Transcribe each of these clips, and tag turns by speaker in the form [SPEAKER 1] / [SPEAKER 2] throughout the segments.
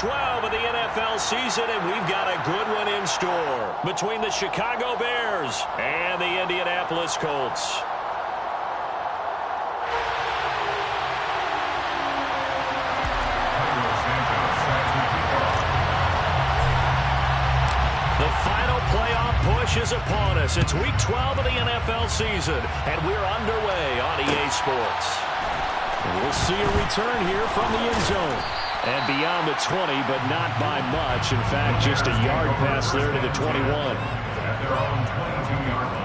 [SPEAKER 1] 12 of the NFL season, and we've got a good one in store between the Chicago Bears and the Indianapolis Colts. The final playoff push is upon us. It's Week 12 of the NFL season, and we're underway on EA Sports.
[SPEAKER 2] And we'll see a return here from the end zone. And beyond the 20, but not by much. In fact, just a yard pass there to the 21.
[SPEAKER 3] At their own 22-yard line.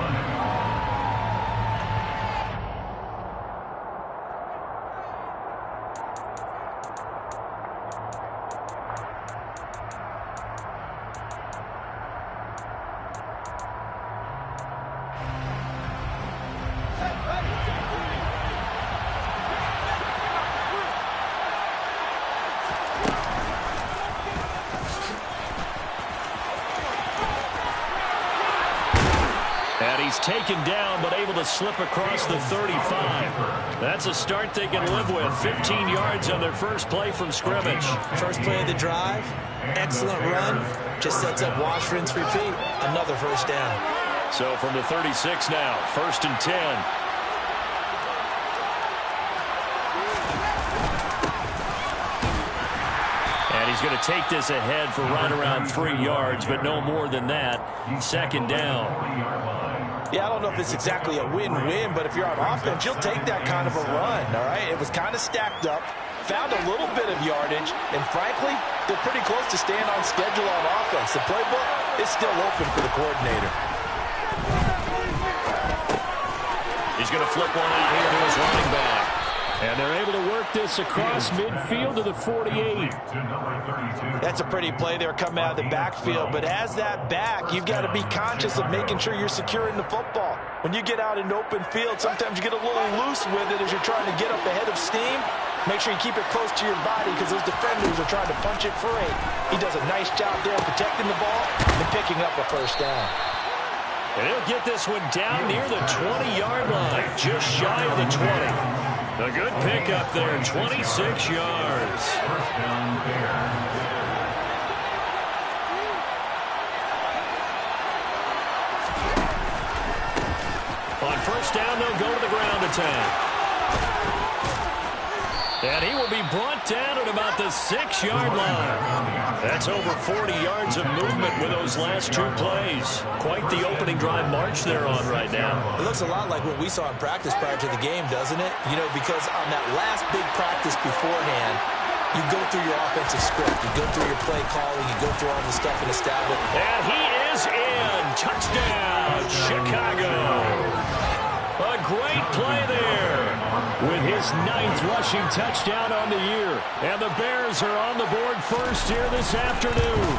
[SPEAKER 1] He's taken down, but able to slip across the 35. That's a start they can live with. 15 yards on their first play from scrimmage.
[SPEAKER 4] First play of the drive, excellent run. Just sets up wash, rinse, repeat. Another first down.
[SPEAKER 1] So from the 36 now, 1st and 10. And he's going to take this ahead for right around 3 yards, but no more than that. 2nd down.
[SPEAKER 4] Yeah, I don't know if it's exactly a win-win, but if you're on offense, you'll take that kind of a run, all right? It was kind of stacked up, found a little bit of yardage, and frankly, they're pretty close to staying on schedule on offense. The playbook is still open for the coordinator.
[SPEAKER 1] He's going to flip one out here to his running back.
[SPEAKER 2] And they're able to work this across midfield to the 48.
[SPEAKER 4] That's a pretty play there coming out of the backfield. But as that back, you've got to be conscious of making sure you're securing the football. When you get out in open field, sometimes you get a little loose with it as you're trying to get up ahead of steam. Make sure you keep it close to your body because those defenders are trying to punch it free. He does a nice job there protecting the ball and picking up a first down.
[SPEAKER 1] And he'll get this one down near the 20-yard line, just shy of the 20. A good pickup there, 26 yards.
[SPEAKER 3] First down, Bears.
[SPEAKER 1] On first down, they'll go to the ground attack. And he will be brought down at about the 6-yard line. That's over 40 yards of movement with those last 2 plays. Quite the opening drive march they're on right now.
[SPEAKER 4] It looks a lot like what we saw in practice prior to the game, doesn't it? You know, because on that last big practice beforehand, you go through your offensive script. You go through your play calling. You go through all the stuff and establish.
[SPEAKER 1] And he is in. Touchdown, Chicago. A great play there. With his 9th rushing touchdown on the year. And the Bears are on the board first here this afternoon.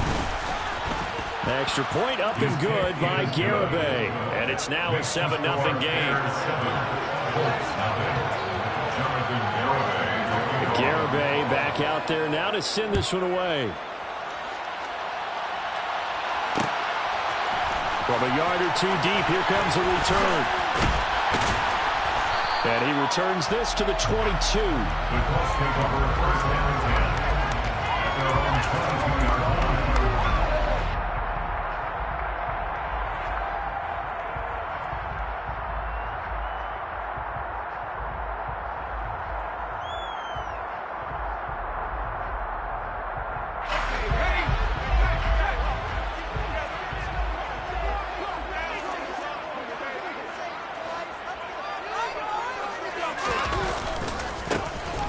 [SPEAKER 1] Extra point up and good by Garibay. And it's now a 7-0 game.
[SPEAKER 2] Garibay back out there now to send this one away. From a yard or 2 deep, here comes a return. And he returns this to the 22.
[SPEAKER 3] The Colts take over 1st and 10 at their own 22-yard line.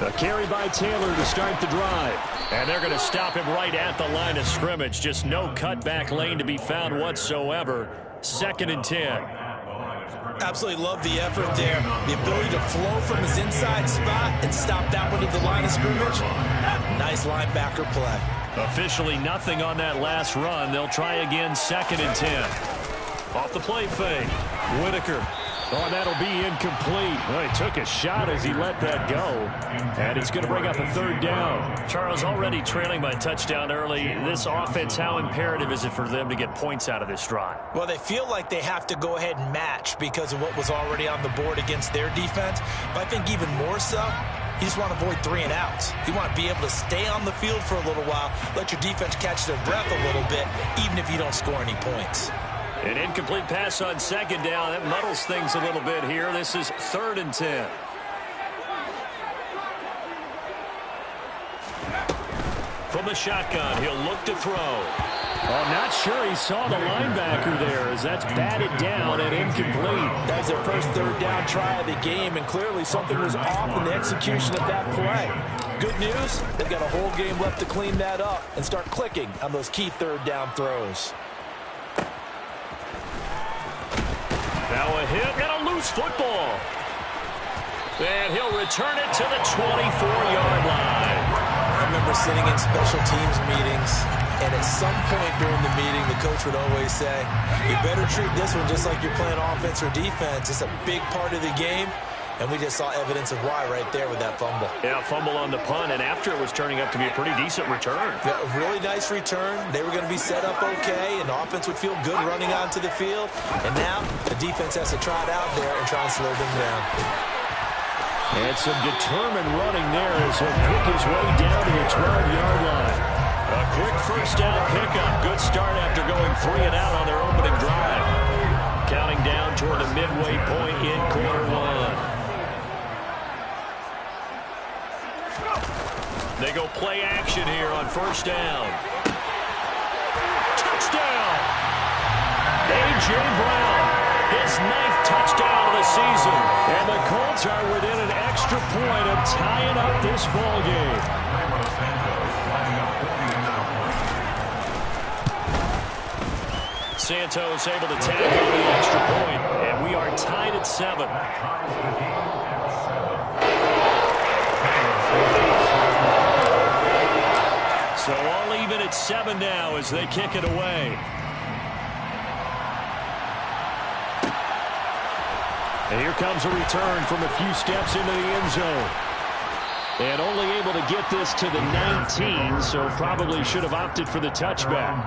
[SPEAKER 2] A carry by Taylor to start the drive.
[SPEAKER 1] And they're going to stop him right at the line of scrimmage. Just no cutback lane to be found whatsoever. 2nd and 10.
[SPEAKER 4] Absolutely love the effort there. The ability to flow from his inside spot and stop that one at the line of scrimmage. Nice linebacker play.
[SPEAKER 1] Officially nothing on that last run. They'll try again 2nd and 10. Off the play fake. Whitaker.
[SPEAKER 2] Oh, that'll be incomplete. Well, he took a shot as he let that go. And it's going to bring up a 3rd down.
[SPEAKER 1] Charles, already trailing by touchdown early. This offense, how imperative is it for them to get points out of this drive?
[SPEAKER 4] Well, they feel like they have to go ahead and match because of what was already on the board against their defense. But I think even more so, You just want to avoid 3 and outs. You want to be able to stay on the field for a little while, let your defense catch their breath a little bit, even if you don't score any points.
[SPEAKER 1] An incomplete pass on second down. That muddles things a little bit here. This is 3rd and 10. From the shotgun, he'll look to throw.
[SPEAKER 2] I'm not sure he saw the linebacker there as that's batted down and incomplete.
[SPEAKER 4] That was their first 3rd down try of the game, and clearly something was off in the execution of that play. Good news, they've got a whole game left to clean that up and start clicking on those key 3rd down throws.
[SPEAKER 1] Now a hit and a loose football. And he'll return it to the 24-yard line.
[SPEAKER 4] I remember sitting in special teams meetings, and at some point during the meeting, the coach would always say, you better treat this one just like you're playing offense or defense. It's a big part of the game, and we just saw evidence of why right there with that fumble.
[SPEAKER 1] Yeah, fumble on the punt, and after it was turning up to be a pretty decent return.
[SPEAKER 4] Yeah, a really nice return. They were going to be set up okay, and the offense would feel good running onto the field. And now the defense has to trot out there and try and slow them down.
[SPEAKER 2] And some determined running there as he'll pick his way down to the 12-yard line.
[SPEAKER 1] A quick first down pickup. Good start after going 3 and out on their opening drive. Counting down toward the midway point in quarter 1. They go play action here on first down. Touchdown! A.J. Brown, his 9th touchdown of the season. And the Colts are within an extra point of tying up this ball game. Santos able to tag on the extra point, and we are tied at 7. So all even at 7 now as they kick it away.
[SPEAKER 2] And here comes a return from a few steps into the end zone. And only able to get this to the 19, so probably should have opted for the touchback.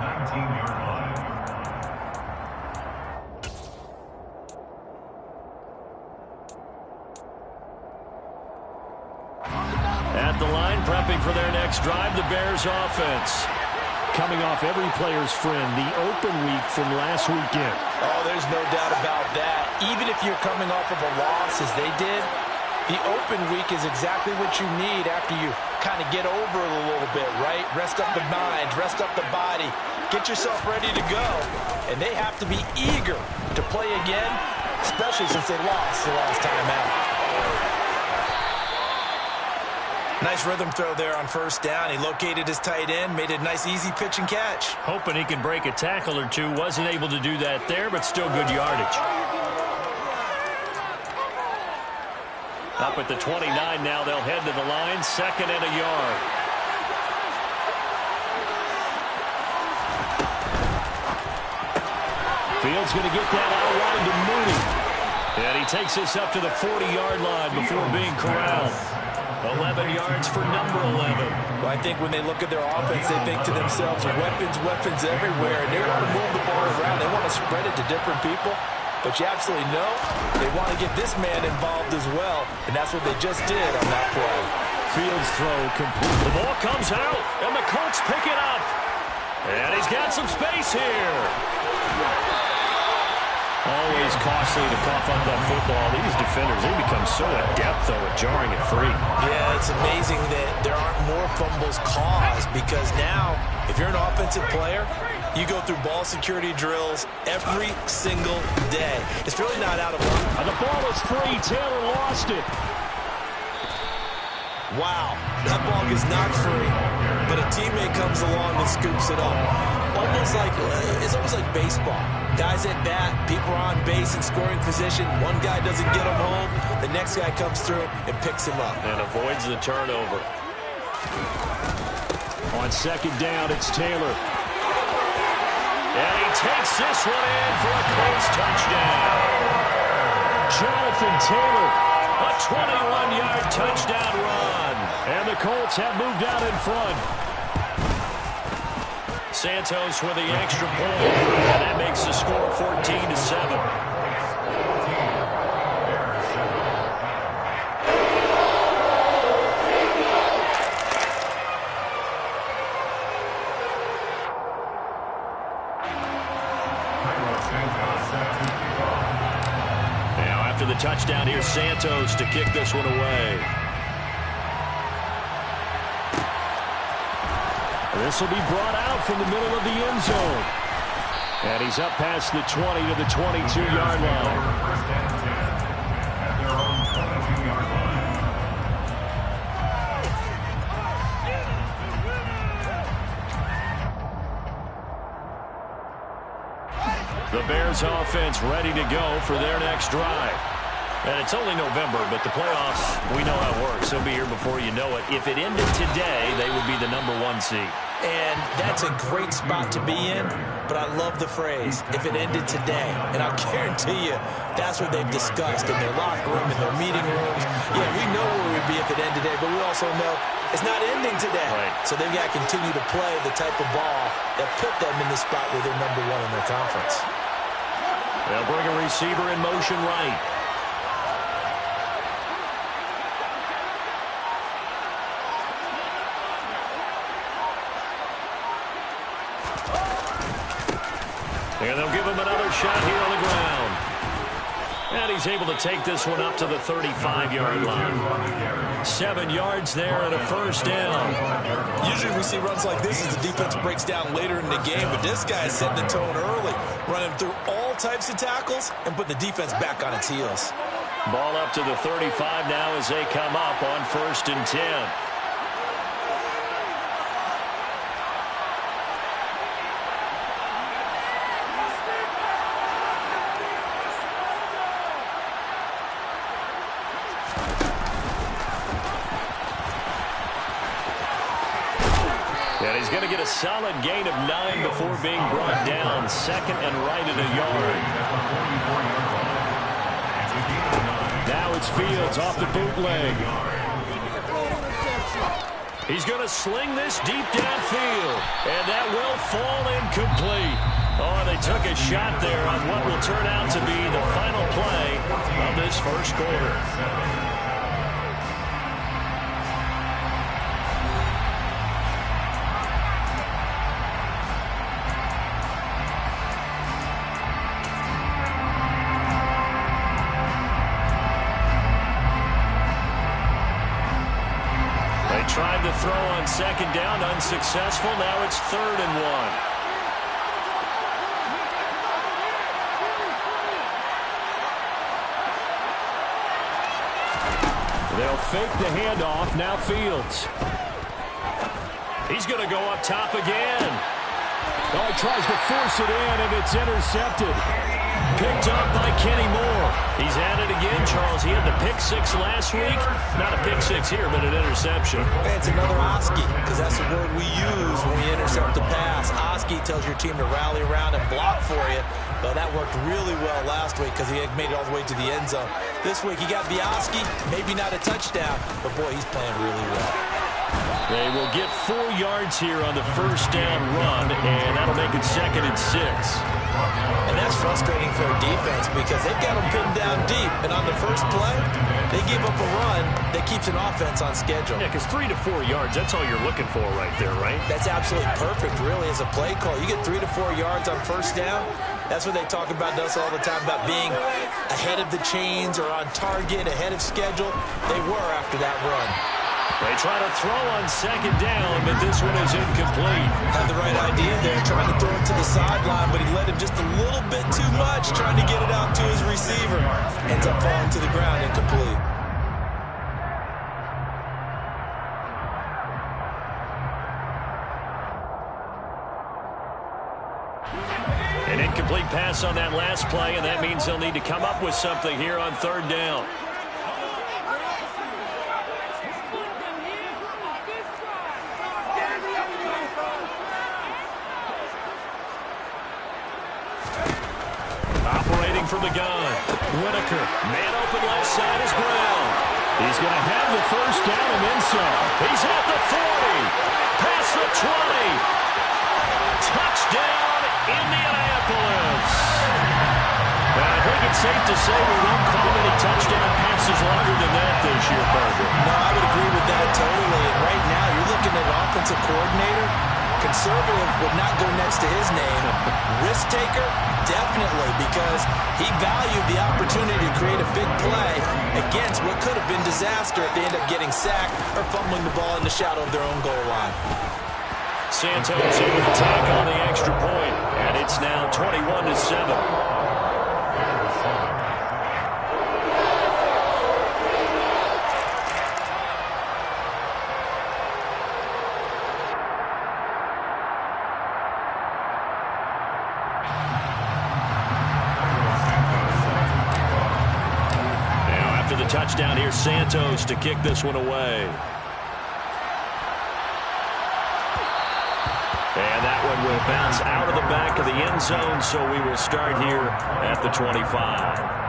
[SPEAKER 1] At the line, prepping for their next drive, the Bears offense.
[SPEAKER 2] Coming off every player's friend, the open week from last weekend.
[SPEAKER 4] Oh, there's no doubt about that. Even if you're coming off of a loss as they did, the open week is exactly what you need after you kind of get over it a little bit, right? Rest up the mind, rest up the body, get yourself ready to go. And they have to be eager to play again, especially since they lost the last time out. Nice rhythm throw there on first down. He located his tight end, made a nice easy pitch and catch.
[SPEAKER 1] Hoping he can break a tackle or two. Wasn't able to do that there, but still good yardage. Up at the 29 now, they'll head to the line. 2nd and a yard.
[SPEAKER 2] Fields going to get that out wide to Mooney.
[SPEAKER 1] And he takes this up to the 40-yard line before being corralled. 11 yards for number 11.
[SPEAKER 4] Well, I think when they look at their offense, they think to themselves, weapons everywhere, and they want to move the ball around. They want to spread it to different people. But you absolutely know they want to get this man involved as well, and that's what they just did on that play.
[SPEAKER 2] Fields throw complete.
[SPEAKER 1] The ball comes out, and the Colts pick it up. And he's got some space here.
[SPEAKER 2] Always costly to cough up that football. These defenders, they become so adept, though, at jarring it free.
[SPEAKER 4] Yeah, it's amazing that there aren't more fumbles caused because now, if you're an offensive player, you go through ball security drills every single day. It's really not out of line.
[SPEAKER 2] And the ball is free. Taylor lost it.
[SPEAKER 4] Wow, that ball is not free, but a teammate comes along and scoops it up. It's almost like baseball. Guys at bat, people are on base in scoring position. One guy doesn't get him home. The next guy comes through and picks him up.
[SPEAKER 1] And avoids the turnover.
[SPEAKER 2] On 2nd down, it's Taylor.
[SPEAKER 1] And he takes this one in for a Colts touchdown.
[SPEAKER 2] Jonathan Taylor.
[SPEAKER 1] A 21-yard touchdown run.
[SPEAKER 2] And the Colts have moved out in front.
[SPEAKER 1] Santos with the extra point. And that makes the score 14-7.
[SPEAKER 2] after the touchdown. Here's Santos to kick this one away.
[SPEAKER 1] This will be brought out from the middle of the end zone. And he's up past the 20 to the 22-yard line.
[SPEAKER 3] First and 10 at their own 22-yard line.
[SPEAKER 2] The Bears offense ready to go for their next drive. And it's only November, but the playoffs, we know how it works. They'll be here before you know it. If it ended today, they would be the #1 seed.
[SPEAKER 4] And that's a great spot to be in, but I love the phrase, if it ended today. And I'll guarantee you, that's what they've discussed in their locker room, in their meeting rooms. Yeah, we know where we'd be if it ended today, but we also know it's not ending today.
[SPEAKER 2] Right.
[SPEAKER 4] So they've got to continue to play the type of ball that put them in the spot where they're #1 in their conference.
[SPEAKER 2] They'll bring a receiver in motion right. And they'll give him another shot here on the ground. And he's able to take this one up to the 35-yard line. 7 yards there and a first down.
[SPEAKER 4] Usually we see runs like this as the defense breaks down later in the game, but this guy is setting the tone early, running through all types of tackles and put the defense back on its heels.
[SPEAKER 2] Ball up to the 35 now as they come up on 1st and 10. And he's going to get a solid gain of 9 before being brought down. 2nd and right at a yard.
[SPEAKER 1] Now it's Fields off the bootleg.
[SPEAKER 2] He's going to sling this deep downfield. And that will fall incomplete. Oh, they took a shot there on what will turn out to be the final play of this first quarter. Tried to throw on 2nd down, unsuccessful. Now it's 3rd and 1.
[SPEAKER 1] They'll fake the handoff. Now Fields.
[SPEAKER 2] He's going to go up top again.
[SPEAKER 1] Oh, he tries to force it in, and it's intercepted. Picked up by Kenny Moore.
[SPEAKER 2] He's at it again, Charles. He had the pick 6 last week. Not a pick 6 here, but an interception.
[SPEAKER 4] And it's another Oski, because that's the word we use when we intercept a pass. Oski tells your team to rally around and block for you. But that worked really well last week because he had made it all the way to the end zone. This week he got the Oski, maybe not a touchdown, but boy, he's playing really well.
[SPEAKER 2] They will get 4 yards here on the first down run, and that'll make it 2nd and 6.
[SPEAKER 4] And that's frustrating for a defense because they've got them pinned down deep. And on the first play, they give up a run that keeps an offense on schedule.
[SPEAKER 2] Yeah, because 3 to 4 yards, that's all you're looking for right there, right?
[SPEAKER 4] That's absolutely perfect, really, as a play call. You get 3 to 4 yards on first down. That's what they talk about to us all the time, about being ahead of the chains or on target, ahead of schedule. They were after that run.
[SPEAKER 2] They try to throw on 2nd down, but this one is incomplete.
[SPEAKER 4] Had the right idea there, trying to throw it to the sideline, but he let him just a little bit too much, trying to get it out to his receiver. Ends up falling to the ground, incomplete.
[SPEAKER 2] An incomplete pass on that last play, and that means they'll need to come up with something here on 3rd down. Operating from the gun, Whitaker. Man open left side is Brown.
[SPEAKER 1] He's going to have the first down and then some.
[SPEAKER 2] He's at the 40, past the 20. Touchdown, Indianapolis. I think it's safe to say we won't call any touchdown passes longer than that this year, Parker.
[SPEAKER 4] No, I would agree with that totally. And right now, you're looking at an offensive coordinator conservative would not go next to his name. Risk taker, definitely, because he valued the opportunity to create a big play against what could have been disaster if they end up getting sacked or fumbling the ball in the shadow of their own goal line.
[SPEAKER 1] Santos able to tack on the extra point, and it's now 21-7. Touchdown here, Santos to kick this one away. And that one will bounce out of the back of the end zone, so we will start here at the 25.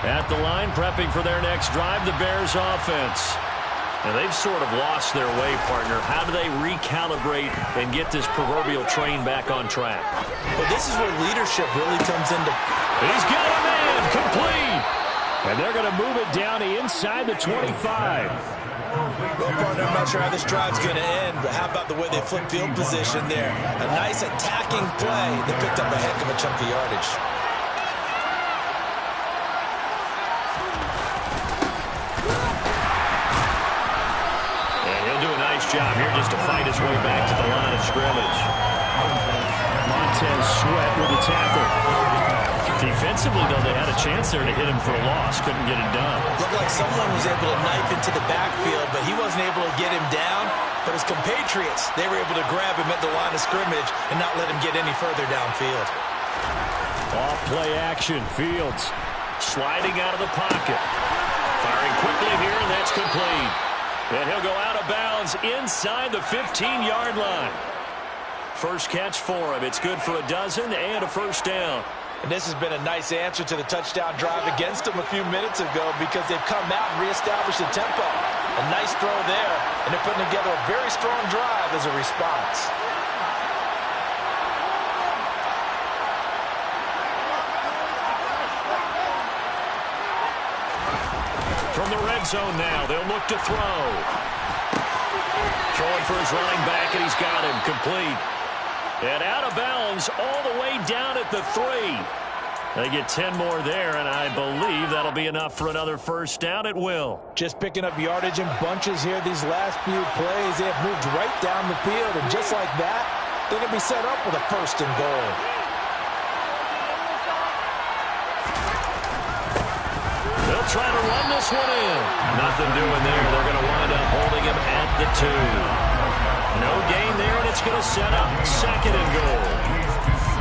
[SPEAKER 1] At the line, prepping for their next drive, the Bears offense. And they've sort of lost their way, partner. How do they recalibrate and get this proverbial train back on track?
[SPEAKER 4] Well, this is where leadership really comes into...
[SPEAKER 1] He's got a man, complete. And they're going to move it down inside the 25.
[SPEAKER 4] Well, partner, I'm not sure how this drive's going to end, but how about the way they flip field position there? A nice attacking play that picked up a heck of a chunk of yardage.
[SPEAKER 1] Job here just to fight his way back to the line of scrimmage. Montez Sweat with the tackle. Defensively, though, they had a chance there to hit him for a loss. Couldn't get it done.
[SPEAKER 4] Looked like someone was able to knife into the backfield, but he wasn't able to get him down. But his compatriots, they were able to grab him at the line of scrimmage and not let him get any further downfield.
[SPEAKER 1] Off play action. Fields sliding out of the pocket. Firing quickly here, and that's complete. And he'll go out of bounds inside the 15-yard line. First catch for him. It's good for a dozen and a first down.
[SPEAKER 4] And this has been a nice answer to the touchdown drive against them a few minutes ago because they've come out and reestablished the tempo. A nice throw there, and they're putting together a very strong drive as a response.
[SPEAKER 1] From the red zone now, they'll look to throw. Throwing for his running back, and he's got him complete. And out of bounds all the way down at the 3. They get 10 more there, and I believe that'll be enough for another first down at will.
[SPEAKER 4] Just picking up yardage in bunches here these last few plays. They have moved right down the field, and just like that, they're going to be set up with a first and goal.
[SPEAKER 1] They'll try to run this one in. Nothing doing there. They're going to wind up holding him at the 2. No gain there, and it's going to set up second and goal.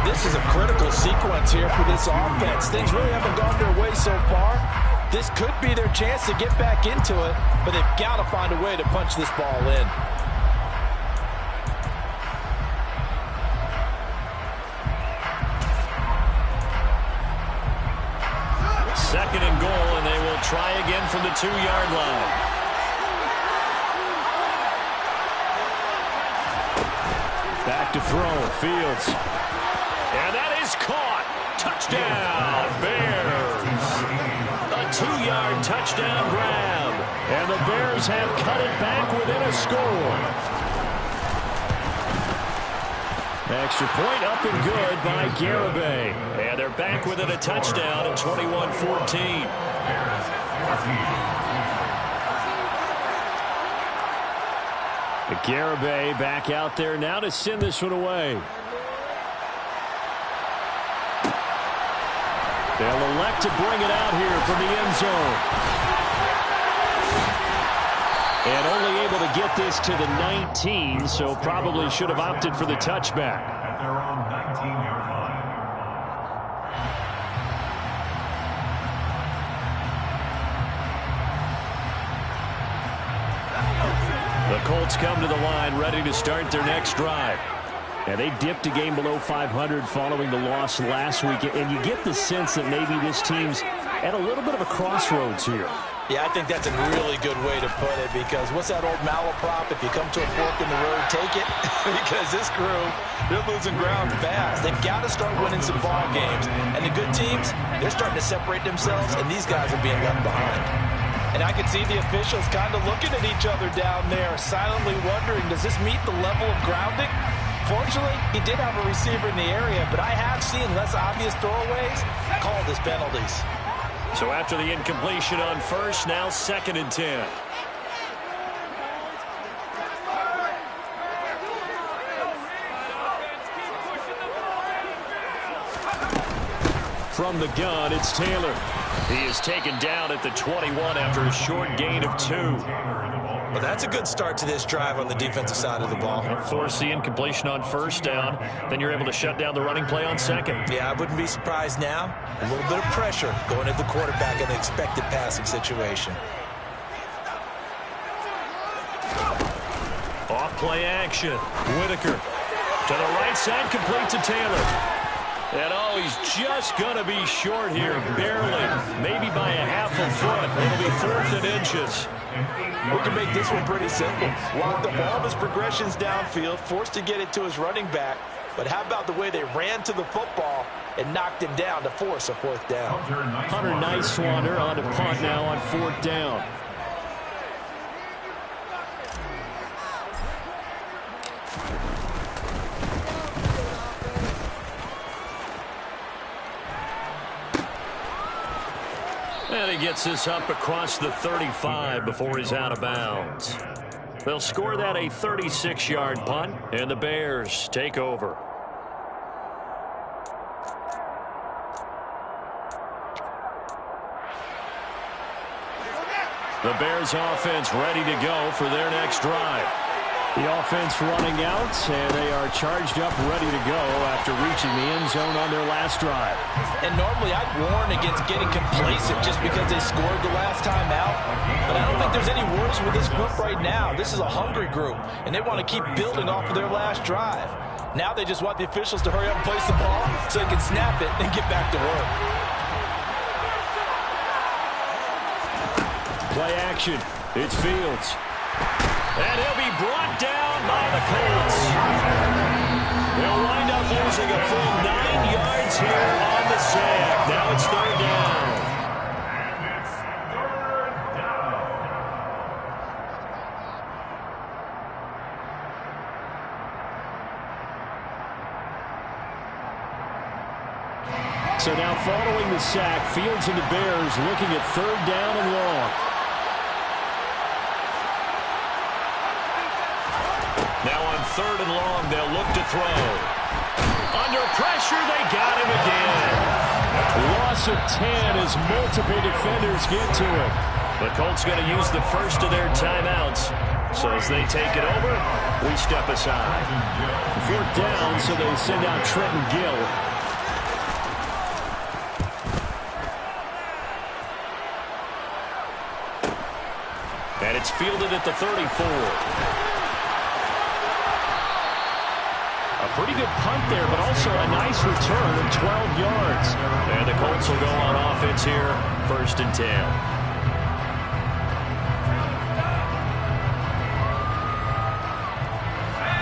[SPEAKER 4] This is a critical sequence here for this offense. Things really haven't gone their way so far. This could be their chance to get back into it, but they've got to find a way to punch this ball in.
[SPEAKER 1] Second and goal, and they will try again from the 2-yard line. Back to throw, Fields. And that is caught. Touchdown, Bears. A 2-yard touchdown grab. And the Bears have cut it back within a score. Extra point up and good by Garibay. And they're back within a touchdown at 21-14. Garibay back out there now to send this one away. They'll elect to bring it out here from the end zone. And only able to get this to the 19, so probably should have opted for the touchback.
[SPEAKER 3] At their own 19-yard line.
[SPEAKER 1] The Colts come to the line ready to start their next drive. And they dipped a game below 500 following the loss last week. And you get the sense that maybe this team's at a little bit of a crossroads here.
[SPEAKER 4] Yeah, I think that's a really good way to put it, because what's that old malaprop? If you come to a fork in the road, take it. Because this crew, they're losing ground fast. They've got to start winning some ball games. And the good teams, they're starting to separate themselves, and these guys are being left behind. And I can see the officials kind of looking at each other down there, silently wondering, does this meet the level of grounding? Fortunately, he did have a receiver in the area, but I have seen less obvious throwaways called as penalties.
[SPEAKER 1] So after the incompletion on first, now 2nd and 10. From the gun, it's Taylor. He is taken down at the 21 after a short gain of 2.
[SPEAKER 4] Well, that's a good start to this drive on the defensive side of the ball.
[SPEAKER 1] Force the incompletion on first down. Then you're able to shut down the running play on second.
[SPEAKER 4] Yeah, I wouldn't be surprised now. A little bit of pressure going at the quarterback in the expected passing situation.
[SPEAKER 1] Off play action. Whitaker to the right side, complete to Taylor. And oh, he's just going to be short here, barely, maybe by a half a foot. It'll be 4th and inches.
[SPEAKER 4] We can make this one pretty simple. Walk the ball of his progressions downfield, forced to get it to his running back. But how about the way they ran to the football and knocked him down to force a 4th down?
[SPEAKER 1] Hunter Niswander on to punt now on 4th down. And he gets this up across the 35 before he's out of bounds. They'll score that a 36-yard punt, and the Bears take over. The Bears offense ready to go for their next drive. The offense running out, and they are charged up, ready to go after reaching the end zone on their last drive.
[SPEAKER 4] And normally I'd warn against getting complacent just because they scored the last time out. But I don't think there's any worries with this group right now. This is a hungry group, and they want to keep building off of their last drive. Now they just want the officials to hurry up and place the ball so they can snap it and get back to work.
[SPEAKER 1] Play action. It's Fields. And he'll be brought down by the Colts. They'll wind up losing a full 9 yards here on the sack. Now it's 3rd down.
[SPEAKER 3] And it's 3rd down.
[SPEAKER 1] So now following the sack, Fields and the Bears looking at 3rd down and long. Now on 3rd and long, they'll look to throw. Under pressure, they got him again. Loss of 10 as multiple defenders get to him. The Colts going to use the first of their timeouts. So as they take it over, we step aside. 4th down, so they send out Trenton Gill. And it's fielded at the 34. A pretty good punt there, but also a nice return of 12 yards. And the Colts will go on offense here, 1st and 10.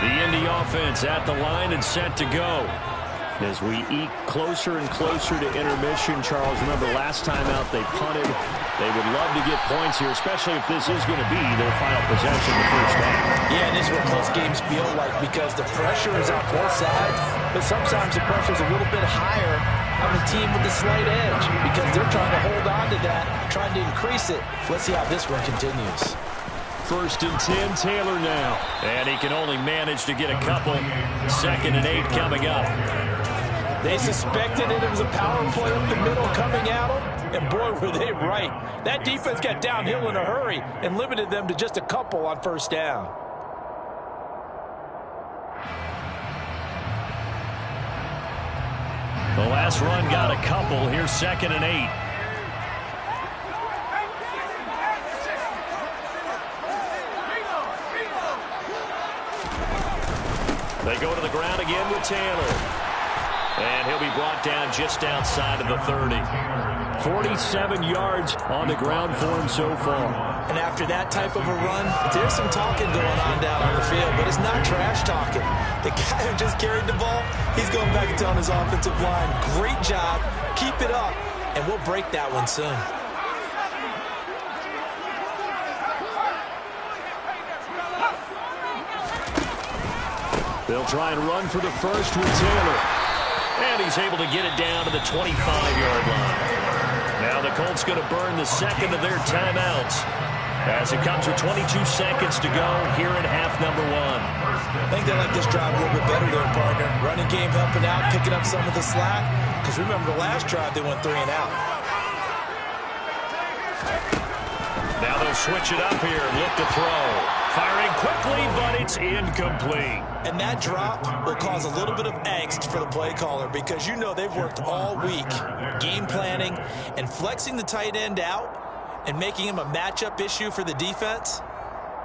[SPEAKER 1] The Indy offense at the line and set to go. As we eke closer and closer to intermission, Charles, remember last time out they punted. They would love to get points here, especially if this is going to be their final possession the first half.
[SPEAKER 4] Yeah, and this is what close games feel like, because the pressure is on both sides, but sometimes the pressure is a little bit higher on the team with the slight edge because they're trying to hold on to that, trying to increase it. Let's see how this one continues.
[SPEAKER 1] 1st and 10, Taylor now. And he can only manage to get a couple. 2nd and 8 coming up.
[SPEAKER 4] They suspected it was a power play up the middle coming at them, and boy, were they right. That defense got downhill in a hurry and limited them to just a couple on 1st down.
[SPEAKER 1] The last run got a couple. Here's 2nd and 8. They go to the ground again with Taylor. And he'll be brought down just outside of the 30. 47 yards on the ground for him so far.
[SPEAKER 4] And after that type of a run, there's some talking going on down on the field, but it's not trash talking. The guy who just carried the ball, he's going back and telling his offensive line, great job, keep it up, and we'll break that one soon.
[SPEAKER 1] They'll try and run for the first with Taylor. And he's able to get it down to the 25-yard line. Now the Colts going to burn the second of their timeouts as it comes with 22 seconds to go here in half number one.
[SPEAKER 4] I think they like this drive a little bit better there, partner. Running game helping out, picking up some of the slack. Because remember the last drive, they went 3 and out.
[SPEAKER 1] Now they'll switch it up here and look to throw. Firing quickly, but it's incomplete.
[SPEAKER 4] And that drop will cause a little bit of angst for the play caller because you know they've worked all week game planning and flexing the tight end out and making him a matchup issue for the defense.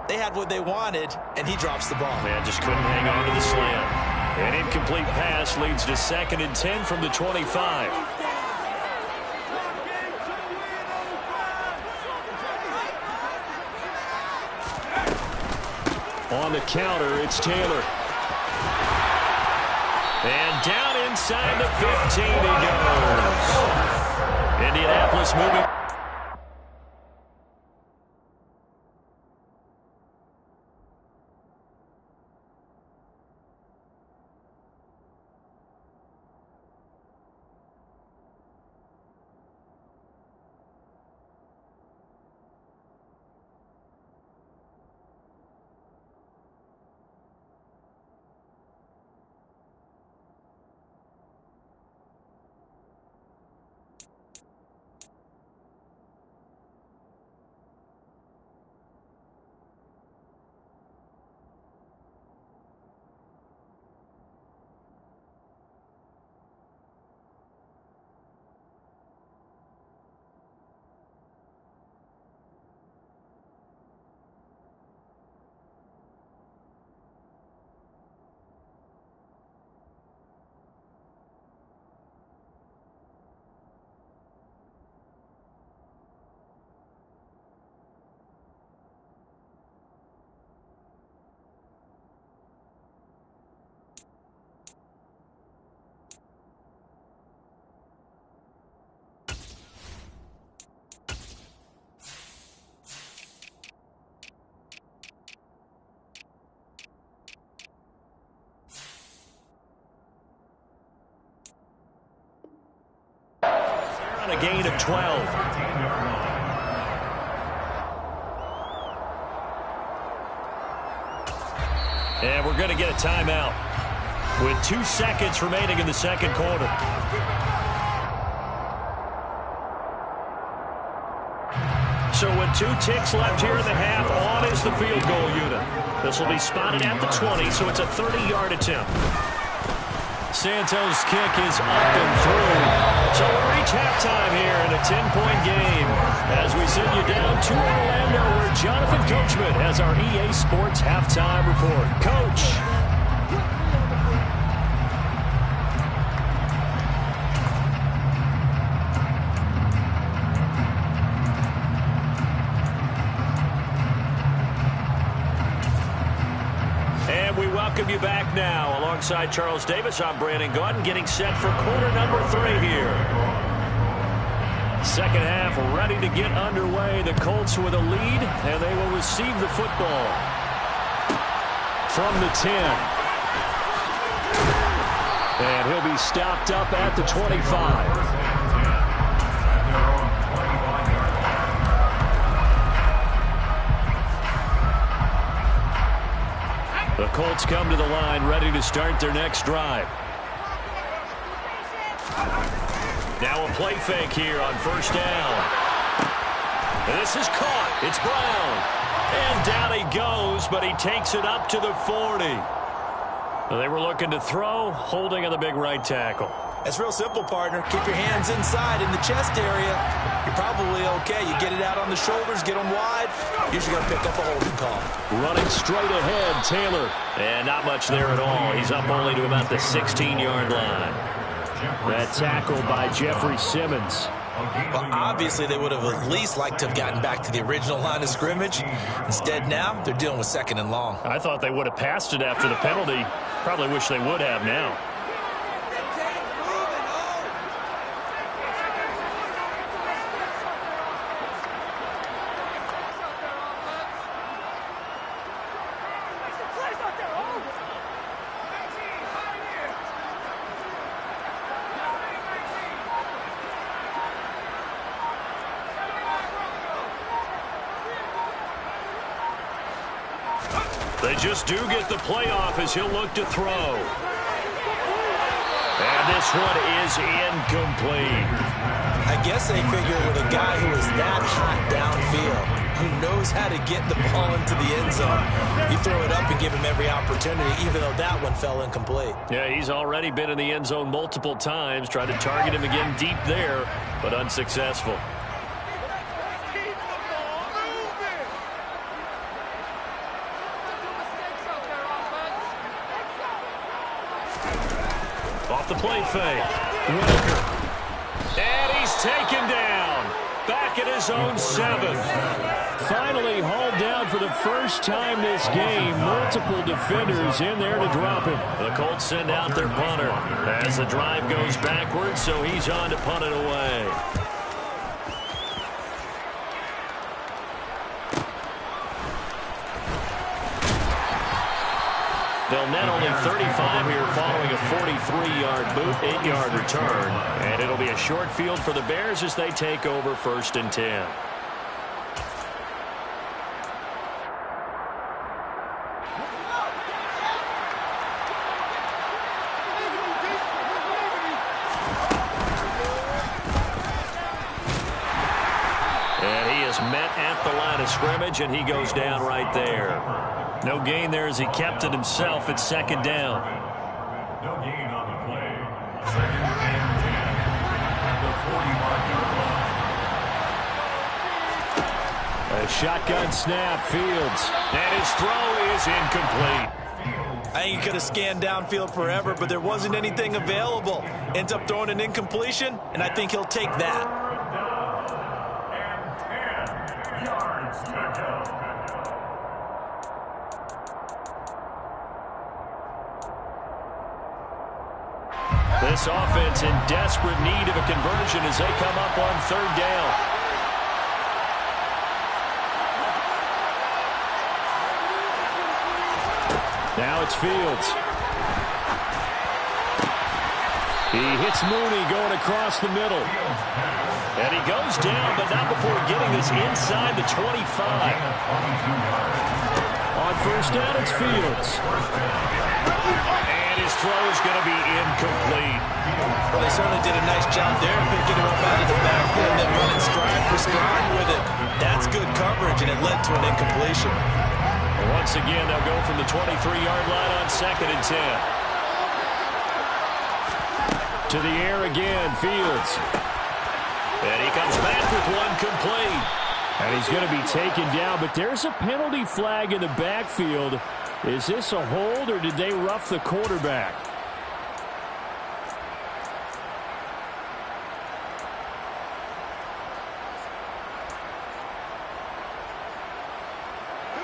[SPEAKER 4] They had what they wanted, and he drops the ball.
[SPEAKER 1] Man, just couldn't hang on to the slant. An incomplete pass leads to 2nd and 10 from the 25. On the counter, it's Taylor. And down inside the 15 he goes. Indianapolis moving. On a gain of 12. And we're going to get a timeout with 2 seconds remaining in the second quarter. So with 2 ticks left here in the half, on is the field goal unit. This will be spotted at the 20, so it's a 30-yard attempt. Santos' kick is up and through. So we'll reach halftime here in a 10-point game as we send you down to Orlando where Jonathan Coachman has our EA Sports halftime report. Coach. Welcome you back now. Alongside Charles Davis, I'm Brandon Gaudin, getting set for quarter number 3 here. Second half ready to get underway. The Colts with a lead, and they will receive the football from the 10. And he'll be stopped up at the 25. The Colts come to the line ready to start their next drive. Now a play fake here on first down. And this is caught. It's Brown. And down he goes, but he takes it up to the 40. They were looking to throw, holding on the big right tackle.
[SPEAKER 4] It's real simple, partner. Keep your hands inside in the chest area. You're probably okay. You get it out on the shoulders, get them wide. Usually going to pick up a holding call.
[SPEAKER 1] Running straight ahead, Taylor. And not much there at all. He's up only to about the 16-yard line. That tackle by Jeffrey Simmons.
[SPEAKER 4] Well, obviously, they would have at least liked to have gotten back to the original line of scrimmage. Instead, now, they're dealing with 2nd and long.
[SPEAKER 1] I thought they would have passed it after the penalty. Probably wish they would have now. They just do get the playoff as he'll look to throw. And this one is incomplete.
[SPEAKER 4] I guess they figure with a guy who is that hot downfield, who knows how to get the ball into the end zone, you throw it up and give him every opportunity, even though that one fell incomplete.
[SPEAKER 1] Yeah, he's already been in the end zone multiple times, tried to target him again deep there, but unsuccessful. Off the play fake. Welker. And he's taken down. Back at his own 7. Finally hauled down for the first time this game. Multiple defenders in there to drop him. The Colts send out their punter as the drive goes backwards, so he's on to punt it away. They'll net only 35 here following a 43-yard boot, 8-yard return. And it'll be a short field for the Bears as they take over 1st and 10. And he is met at the line of scrimmage, and he goes down right there. No gain there as he kept it himself at 2nd down.
[SPEAKER 3] No gain on the play. 2nd and 10 at the 45-yard line.
[SPEAKER 1] A shotgun snap, Fields. And his throw is incomplete.
[SPEAKER 4] I think he could have scanned downfield forever, but there wasn't anything available. Ends up throwing an incompletion, and I think he'll take that.
[SPEAKER 3] And 10 yards to go.
[SPEAKER 1] This offense in desperate need of a conversion as they come up on 3rd down. Now it's Fields. He hits Mooney going across the middle. And he goes down, but not before getting this inside the 25. On 1st down, it's Fields. And his throw is going to be incomplete.
[SPEAKER 4] Well, they certainly did a nice job there picking him up out of the backfield and then running stride for stride with it. That's good coverage, and it led to an incompletion.
[SPEAKER 1] And once again, they'll go from the 23-yard line on 2nd and 10. To the air again, Fields. And he comes back with one complete. And he's going to be taken down, but there's a penalty flag in the backfield. Is this a hold, or did they rough the quarterback?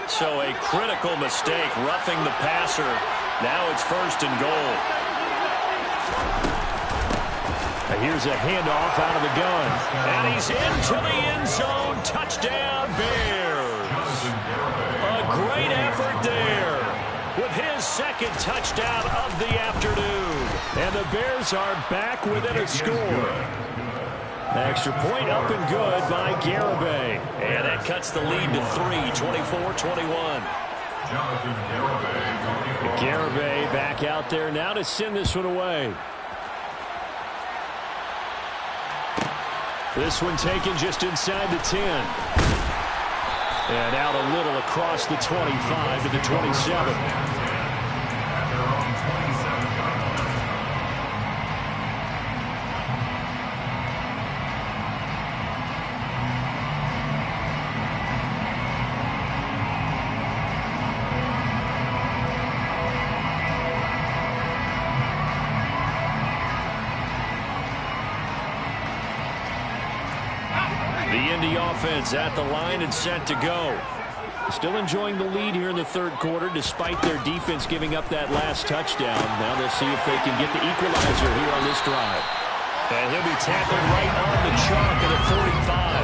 [SPEAKER 1] So a critical mistake, roughing the passer. Now it's 1st and goal. Here's a handoff out of the gun. And he's into the end zone. Touchdown, Bears. A great effort there with his 2nd touchdown of the afternoon. And the Bears are back within a score. Extra point up and good by Garibay. And that cuts the lead to 3, 24-21. Garibay back out there now to send this one away. This one taken just inside the 10. And out a little across the 25 to the 27. offense at the line and set to go. Still enjoying the lead here in the third quarter despite their defense giving up that last touchdown. Now they'll see if they can get the equalizer here on this drive. And he'll be tackled right on the chalk at the 45.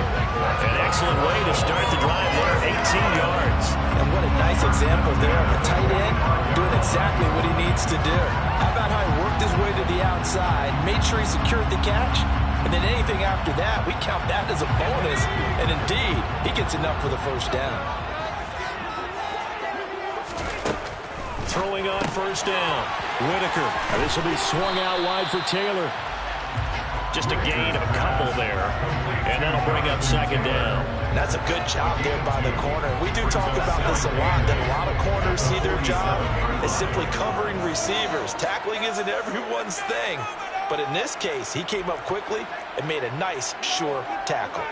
[SPEAKER 1] An excellent way to start the drive there, 18 yards.
[SPEAKER 4] And what a nice example there of a tight end doing exactly what he needs to do. How about how he worked his way to the outside, made sure he secured the catch, and then anything after that, we count that as a bonus. And indeed, he gets enough for the first down.
[SPEAKER 1] Throwing on first down, Whitaker. This will be swung out wide for Taylor. Just a gain of a couple there, and that'll bring up second down.
[SPEAKER 4] That's a good job there by the corner. We do talk about this a lot, that a lot of corners see their job as simply covering receivers. Tackling isn't everyone's thing, but in this case, he came up quickly and made a nice, sure tackle.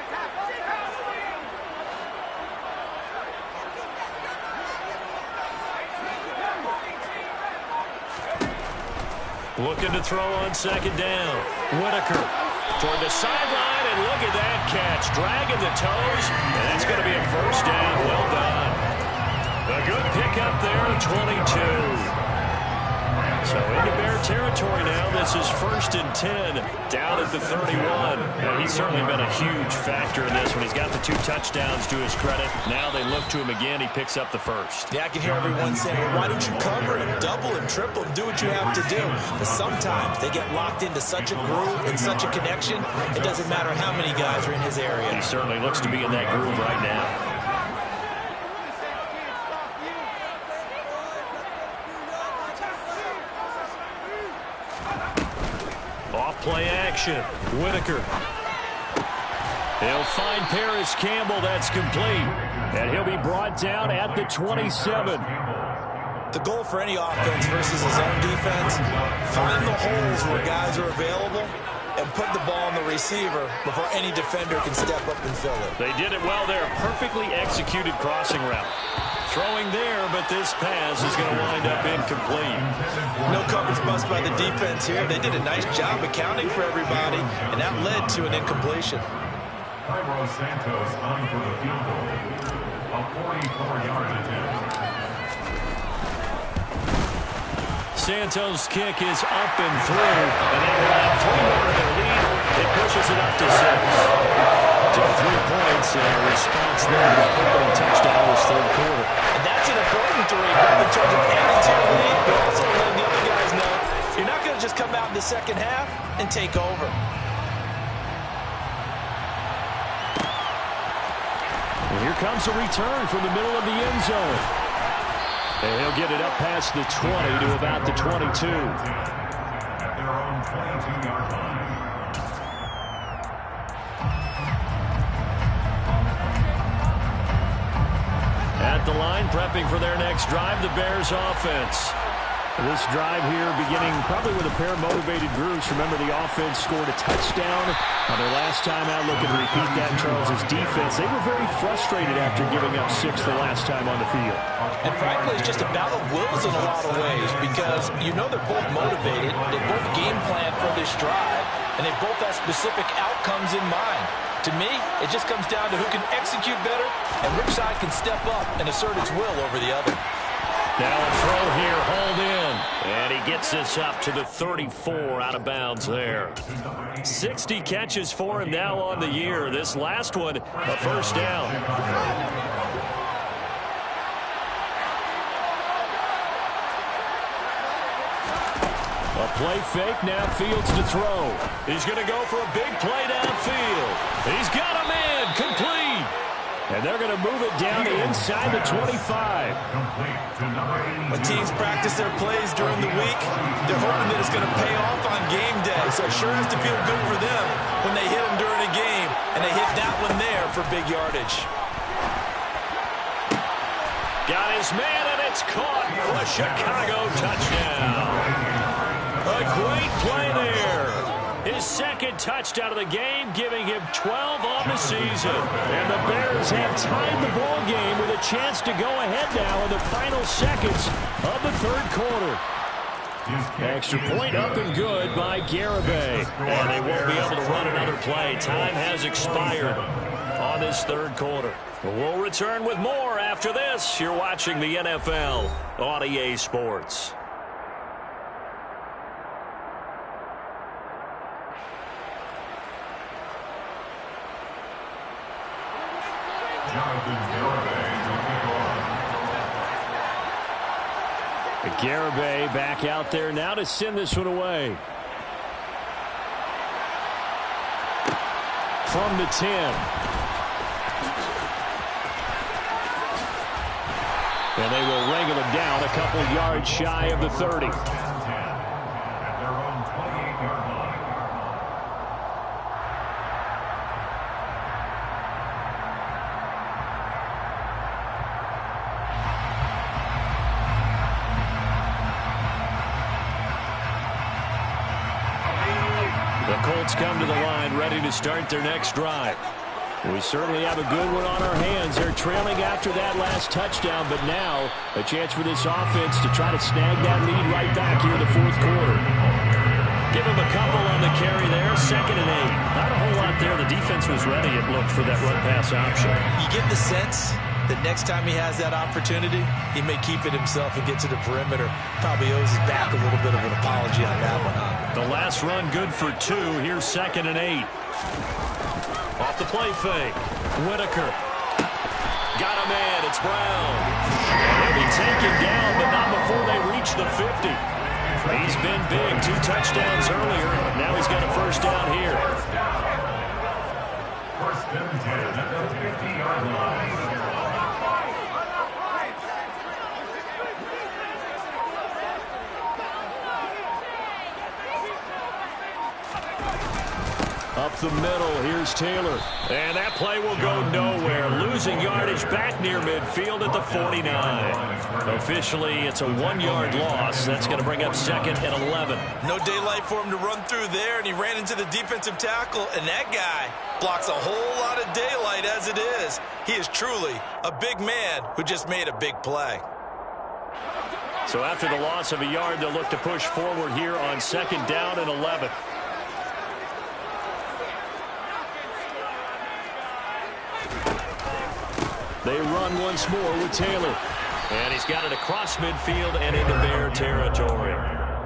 [SPEAKER 1] Looking to throw on second down. Whitaker toward the sideline, and look at that catch. Dragging the toes, and that's going to be a first down. Well done. A good pickup there, 22. So into Bear territory now. This is 1st and 10 down at the 31. And he's certainly been a huge factor in this one. He's got the 2 touchdowns to his credit. Now they look to him again. He picks up the first.
[SPEAKER 4] Yeah, I can hear everyone saying, well, why don't you cover him, double him, triple him, do what you have to do. But sometimes they get locked into such a groove and such a connection, it doesn't matter how many guys are in his area.
[SPEAKER 1] He certainly looks to be in that groove right now. Play action. Whitaker. He'll find Paris Campbell. That's complete. And he'll be brought down at the 27.
[SPEAKER 4] The goal for any offense versus his own defense, find the holes where guys are available and put the ball on the receiver before any defender can step up and fill it.
[SPEAKER 1] They did it well there. Perfectly executed crossing route. Throwing there, but this pass is going to wind up incomplete.
[SPEAKER 4] No coverage bust by the defense here. They did a nice job accounting for everybody, and that led to an incompletion.
[SPEAKER 3] Cairo Santos on for the field goal. A 44-yard attempt.
[SPEAKER 1] Santos' kick is up and through, and they will have 3 more in their lead. It pushes it up to 6. To 3 points, and a response there to the opening touchdown in this third quarter.
[SPEAKER 4] And that's an important 3, both in terms of adding to your lead, but also letting the other guys know you're not going to just come out in the second half and take over.
[SPEAKER 1] And here comes a return from the middle of the end zone. And he'll get it up past the 20 to about the 22.
[SPEAKER 3] At their own 22-yard line.
[SPEAKER 1] At the line, prepping for their next drive, the Bears offense. This drive here beginning probably with a pair of motivated groups. Remember, the offense scored a touchdown on their last time out. Looking to repeat that, Charles' defense. They were very frustrated after giving up 6 the last time on the field.
[SPEAKER 4] And frankly, it's just a battle of wills in a lot of ways because you know they're both motivated. They both game plan for this drive, and they both have specific outcomes in mind. To me, it just comes down to who can execute better and which side can step up and assert its will over the other.
[SPEAKER 1] Now a throw here, hauled in. And he gets this up to the 34 out of bounds there. 60 catches for him now on the year. This last one, a first down. A play fake, now Fields to throw. He's going to go for a big play downfield. He's got him in, complete. And they're going to move it down inside the 25.
[SPEAKER 4] When teams practice their plays during the week, they're hoping that it's going to pay off on game day. So it sure has to feel good for them when they hit them during a game. And they hit that one there for big yardage.
[SPEAKER 1] Got his man, and it's caught for a Chicago touchdown. A great play there. His second touchdown of the game, giving him 12 on the season. And the Bears have tied the ball game with a chance to go ahead now in the final seconds of the third quarter. Extra point up and good by Garibay. And they won't be able to run another play. Time has expired on this third quarter. We'll return with more after this. You're watching the NFL on EA Sports.
[SPEAKER 3] Jonathan
[SPEAKER 1] Garibay back out there now to send this one away. From the 10. And they will wrangle him down a couple yards shy of the 30.
[SPEAKER 3] at their own 28-yard line.
[SPEAKER 1] The Colts come to the line ready to start their next drive. We certainly have a good one on our hands. They're trailing after that last touchdown, but now a chance for this offense to try to snag that lead right back here in the fourth quarter. Give him a couple on the carry there, 2nd and 8. Not a whole lot there. The defense was ready, it looked, for that run-pass option.
[SPEAKER 4] You get the sense that next time he has that opportunity, he may keep it himself and get to the perimeter. Probably owes his back a little bit of an apology on that one.
[SPEAKER 1] The last run good for 2. Here's 2nd and 8. Off the play fake. Whitaker. Got a man. It's Brown. He'll be taken down, but not before they reach the 50. He's been big. 2 touchdowns earlier. Now he's got a first down here.
[SPEAKER 3] First and 10 at the 50-yard line.
[SPEAKER 1] Up the middle, here's Taylor. And that play will go nowhere. Losing yardage back near midfield at the 49. Officially, it's a 1-yard loss. That's going to bring up 2nd and 11.
[SPEAKER 4] No daylight for him to run through there, and he ran into the defensive tackle, and that guy blocks a whole lot of daylight as it is. He is truly a big man who just made a big play.
[SPEAKER 1] So after the loss of a yard, they'll look to push forward here on 2nd down and 11. They run once more with Taylor. And he's got it across midfield and into Bear territory.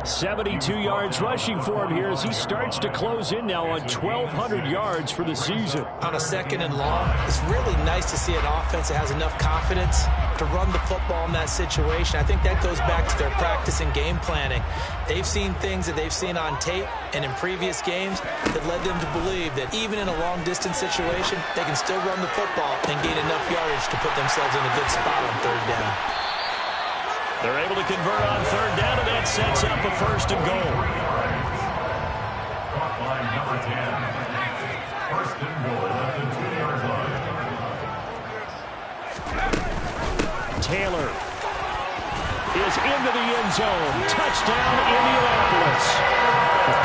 [SPEAKER 1] 72 yards rushing for him here as he starts to close in now on 1,200 yards for the season.
[SPEAKER 4] On a 2nd and long, it's really nice to see an offense that has enough confidence to run the football in that situation. I think that goes back to their practice and game planning. They've seen things that they've seen on tape and in previous games that led them to believe that even in a long-distance situation, they can still run the football and gain enough yardage to put themselves in a good spot on 3rd down.
[SPEAKER 1] They're able to convert on 3rd down, and that sets up a 1st and goal.
[SPEAKER 3] Caught by number 10. First and goal at the 2-yard line.
[SPEAKER 1] Taylor is into the end zone. Touchdown, Indianapolis.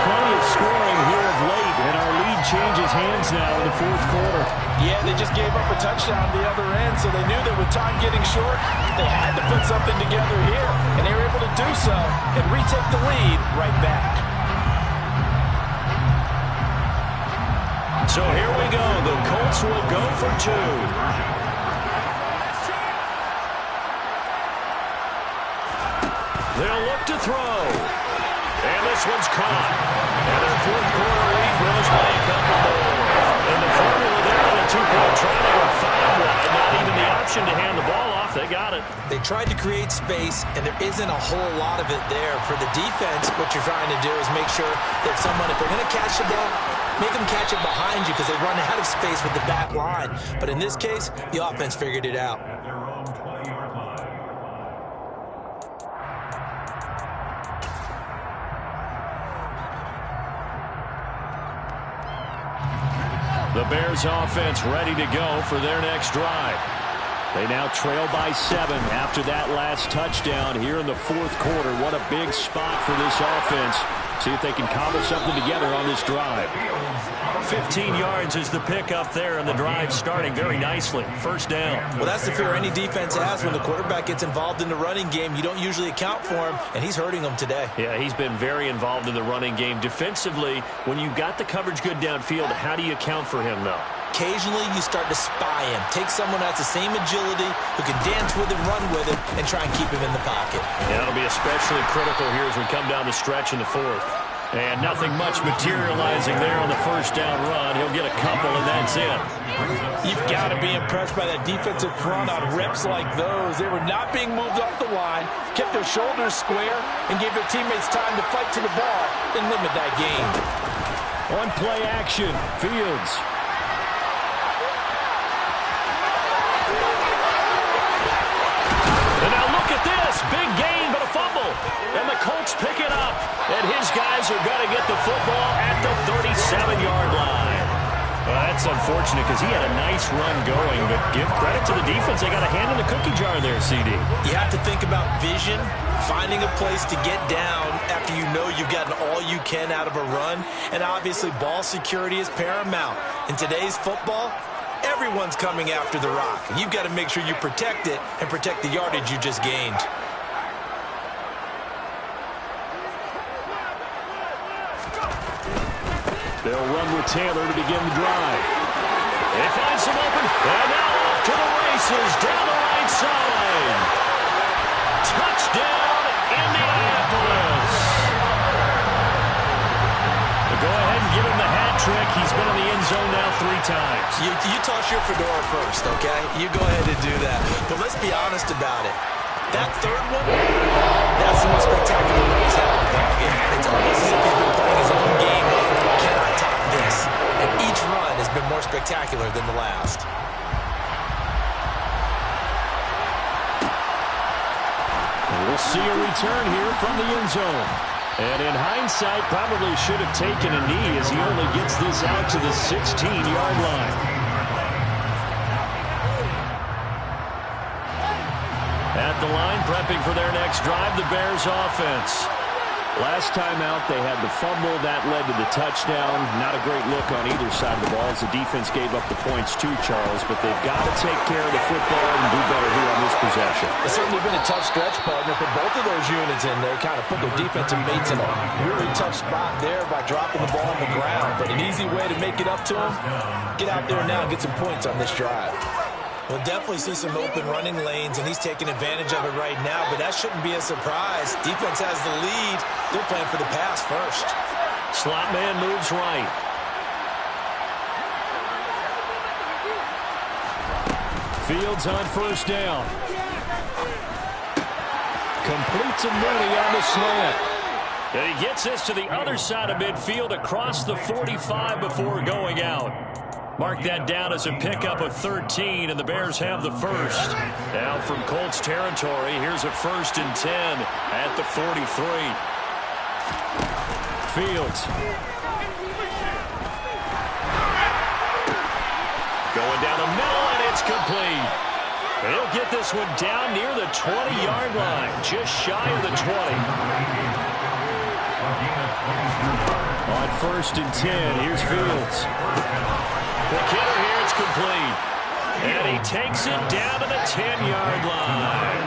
[SPEAKER 1] Plenty of scoring here of late, and our lead changes hands now in the 4th quarter.
[SPEAKER 4] Yeah, they just gave up a touchdown the other end, so they knew that with time getting short, they had to put something together here, and they were able to do so and retake the lead right back.
[SPEAKER 1] So here we go. The Colts will go for 2. They'll look to throw. And this one's caught. And their 4th quarter lead grows by a couple more. And the formula there on a 2-point try to go 5 wide. Not even the option to hand the ball off. They got it.
[SPEAKER 4] They tried to create space, and there isn't a whole lot of it there. For the defense, what you're trying to do is make sure that someone, if they're going to catch the ball, make them catch it behind you because they run out of space with the back line. But in this case, the offense figured it out.
[SPEAKER 3] At their own 20-yard line.
[SPEAKER 1] The Bears offense ready to go for their next drive. They now trail by 7 after that last touchdown here in the 4th quarter. What a big spot for this offense. See if they can cobble something together on this drive. 15 yards is the pickup there, and the drive starting very nicely. 1st down.
[SPEAKER 4] Well, that's the fear any defense has when the quarterback gets involved in the running game. You don't usually account for him, and he's hurting them today.
[SPEAKER 1] Yeah, he's been very involved in the running game. Defensively, when you've got the coverage good downfield, how do you account for him, though?
[SPEAKER 4] occasionally you start to spy him. Take someone who has the same agility, who can dance with him, run with him, and try and keep him in the pocket.
[SPEAKER 1] Yeah, it'll be especially critical here as we come down the stretch in the fourth. And nothing much materializing there on the first down run. He'll get a couple, and that's it.
[SPEAKER 4] You've got to be impressed by that defensive front on reps like those. They were not being moved off the line, kept their shoulders square, and gave their teammates time to fight to the ball and limit that gain.
[SPEAKER 1] On play action, Fields. And now look at this. Big gain, but a fumble. And the Colts pick it up. And his guys are going to get the football at the 37-yard line. Well, that's unfortunate because he had a nice run going, but give credit to the defense. They got a hand in the cookie jar there, CD.
[SPEAKER 4] You have to think about vision, finding a place to get down after you know you've gotten all you can out of a run, and obviously ball security is paramount. In today's football, everyone's coming after the rock. You've got to make sure you protect it and protect the yardage you just gained.
[SPEAKER 1] They'll run with Taylor to begin the drive. They find some open, and now off to the races down the right side. Touchdown, Indianapolis. Go ahead and give him the hat trick. He's been in the end zone now 3 times.
[SPEAKER 4] You toss your fedora first, okay? You go ahead and do that. But let's be honest about it. That third one, that's the most spectacular run he's had in the ball game. It's almost as if he's been playing his own game of, can I top this? And each run has been more spectacular than the last.
[SPEAKER 1] We'll see a return here from the end zone. And in hindsight, probably should have taken a knee as he only gets this out to the 16-yard line. At the line, prepping for their next drive, the Bears offense. Last time out, they had the fumble. That led to the touchdown. Not a great look on either side of the ball as the defense gave up the points too, Charles. But they've got to take care of the football and do better here on this possession.
[SPEAKER 4] It's certainly been a tough stretch, partner, for both of those units in there. Kind of put their defensive mates in a really tough spot there by dropping the ball on the ground. But an easy way to make it up to them, get out there now and get some points on this drive. We'll definitely see some open running lanes, and he's taking advantage of it right now, but that shouldn't be a surprise. Defense has the lead. They're playing for the pass first.
[SPEAKER 1] Slot man moves right. Fields on first down. Complete to Mooney on the slant. And he gets this to the other side of midfield across the 45 before going out. Mark that down as a pickup of 13, and the Bears have the first. Now from Colts territory, here's a 1st and 10 at the 43. Fields. Going down the middle, and it's complete. He'll get this one down near the 20-yard line, just shy of the 20. On 1st and 10, here's Fields. The killer here, it's complete. And he takes it down to the 10-yard line.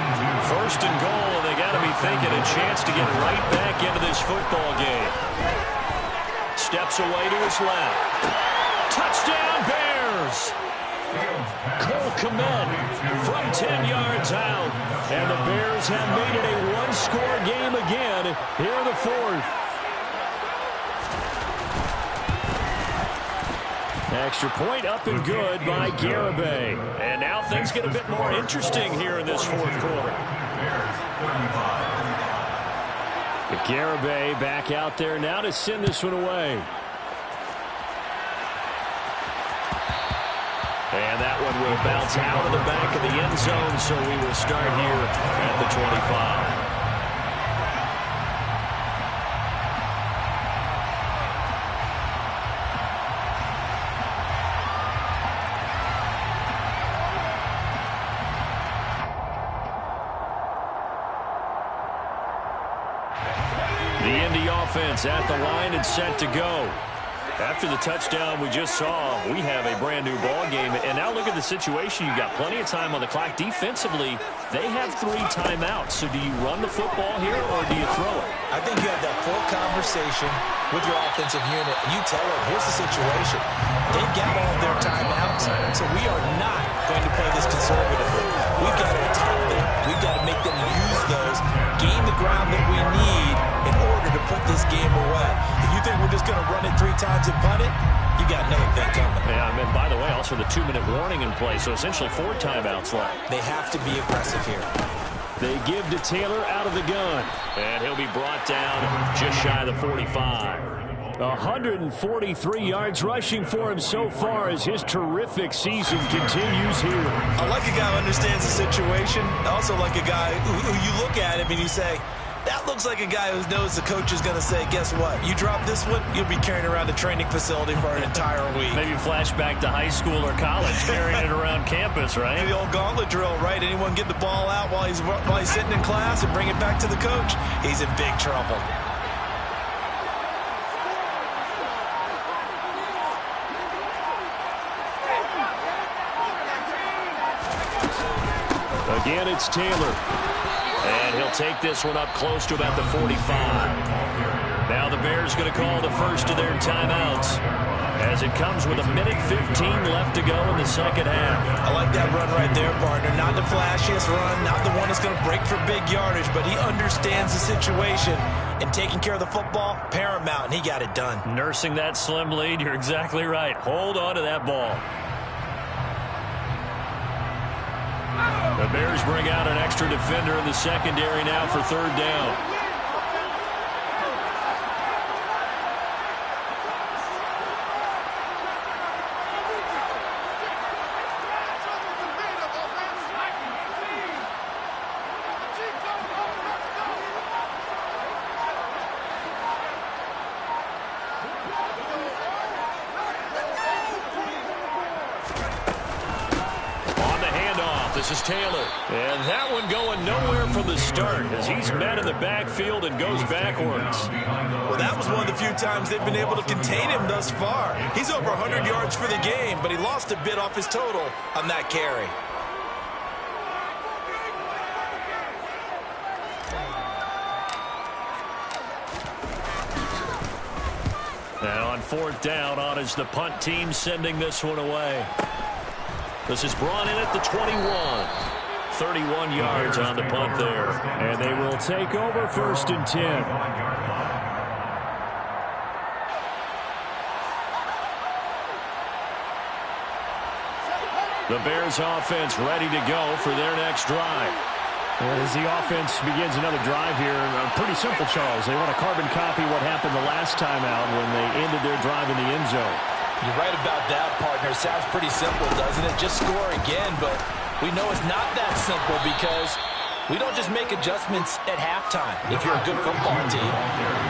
[SPEAKER 1] 1st and goal, and they got to be thinking a chance to get right back into this football game. Steps away to his left. Touchdown, Bears! Cole Kmet from 10 yards out. And the Bears have made it a one-score game again here in the 4th. Extra point up and good by Garibay. And now things get a bit more interesting here in this 4th quarter. Garibay back out there now to send this one away. And that one will bounce out of the back of the end zone, so we will start here at the 25. The Indy offense at the line and set to go. After the touchdown we just saw, we have a brand new ball game. And now look at the situation. You've got plenty of time on the clock. Defensively, they have 3 timeouts. So do you run the football here or do you throw it?
[SPEAKER 4] I think you have that full conversation with your offensive unit. And you tell them, here's the situation. They've got all of their timeouts, so we are not going to play this conservatively. We've got to attack them. We've got to make them use those, gain the ground that we need in order to put this game away. If you think we're just going to run it 3 times and punt it, you got another thing coming.
[SPEAKER 1] Yeah, and by the way, also the 2-minute warning in play, so essentially 4 timeouts left.
[SPEAKER 4] They have to be aggressive here.
[SPEAKER 1] They give to Taylor out of the gun, and he'll be brought down just shy of the 45. 143 yards rushing for him so far as his terrific season continues here.
[SPEAKER 4] I like a guy who understands the situation. I also like a guy who you look at him and you say, that looks like a guy who knows the coach is going to say, guess what? You drop this one, you'll be carrying around a training facility for an entire week.
[SPEAKER 1] Maybe flashback to high school or college, carrying it around campus, right?
[SPEAKER 4] The old gauntlet drill, right? Anyone get the ball out while he's sitting in class and bring it back to the coach? He's in big trouble.
[SPEAKER 1] Again, it's Taylor. And he'll take this one up close to about the 45. Now the Bears going to call the first of their timeouts as it comes with 1:15 left to go in the second half.
[SPEAKER 4] I like that run right there, partner. Not the flashiest run, not the one that's going to break for big yardage, but he understands the situation, and taking care of the football, paramount, and he got it done.
[SPEAKER 1] Nursing that slim lead, you're exactly right. Hold on to that ball. The Bears bring out an extra defender in the secondary now for 3rd down. This is Taylor. And that one going nowhere from the start as he's met in the backfield and goes backwards.
[SPEAKER 4] Well, that was one of the few times they've been able to contain him thus far. He's over 100 yards for the game, but he lost a bit off his total on that carry.
[SPEAKER 1] And on 4th down, on is the punt team sending this one away. This is brought in at the 21. 31 yards on the punt there. And they will take over 1st and 10. The Bears offense ready to go for their next drive. As the offense begins another drive here, pretty simple, Charles. They want to carbon copy what happened the last time out when they ended their drive in the end zone.
[SPEAKER 4] You're right about that, partner. Sounds pretty simple, doesn't it? Just score again, but we know it's not that simple because we don't just make adjustments at halftime. If you're a good football team,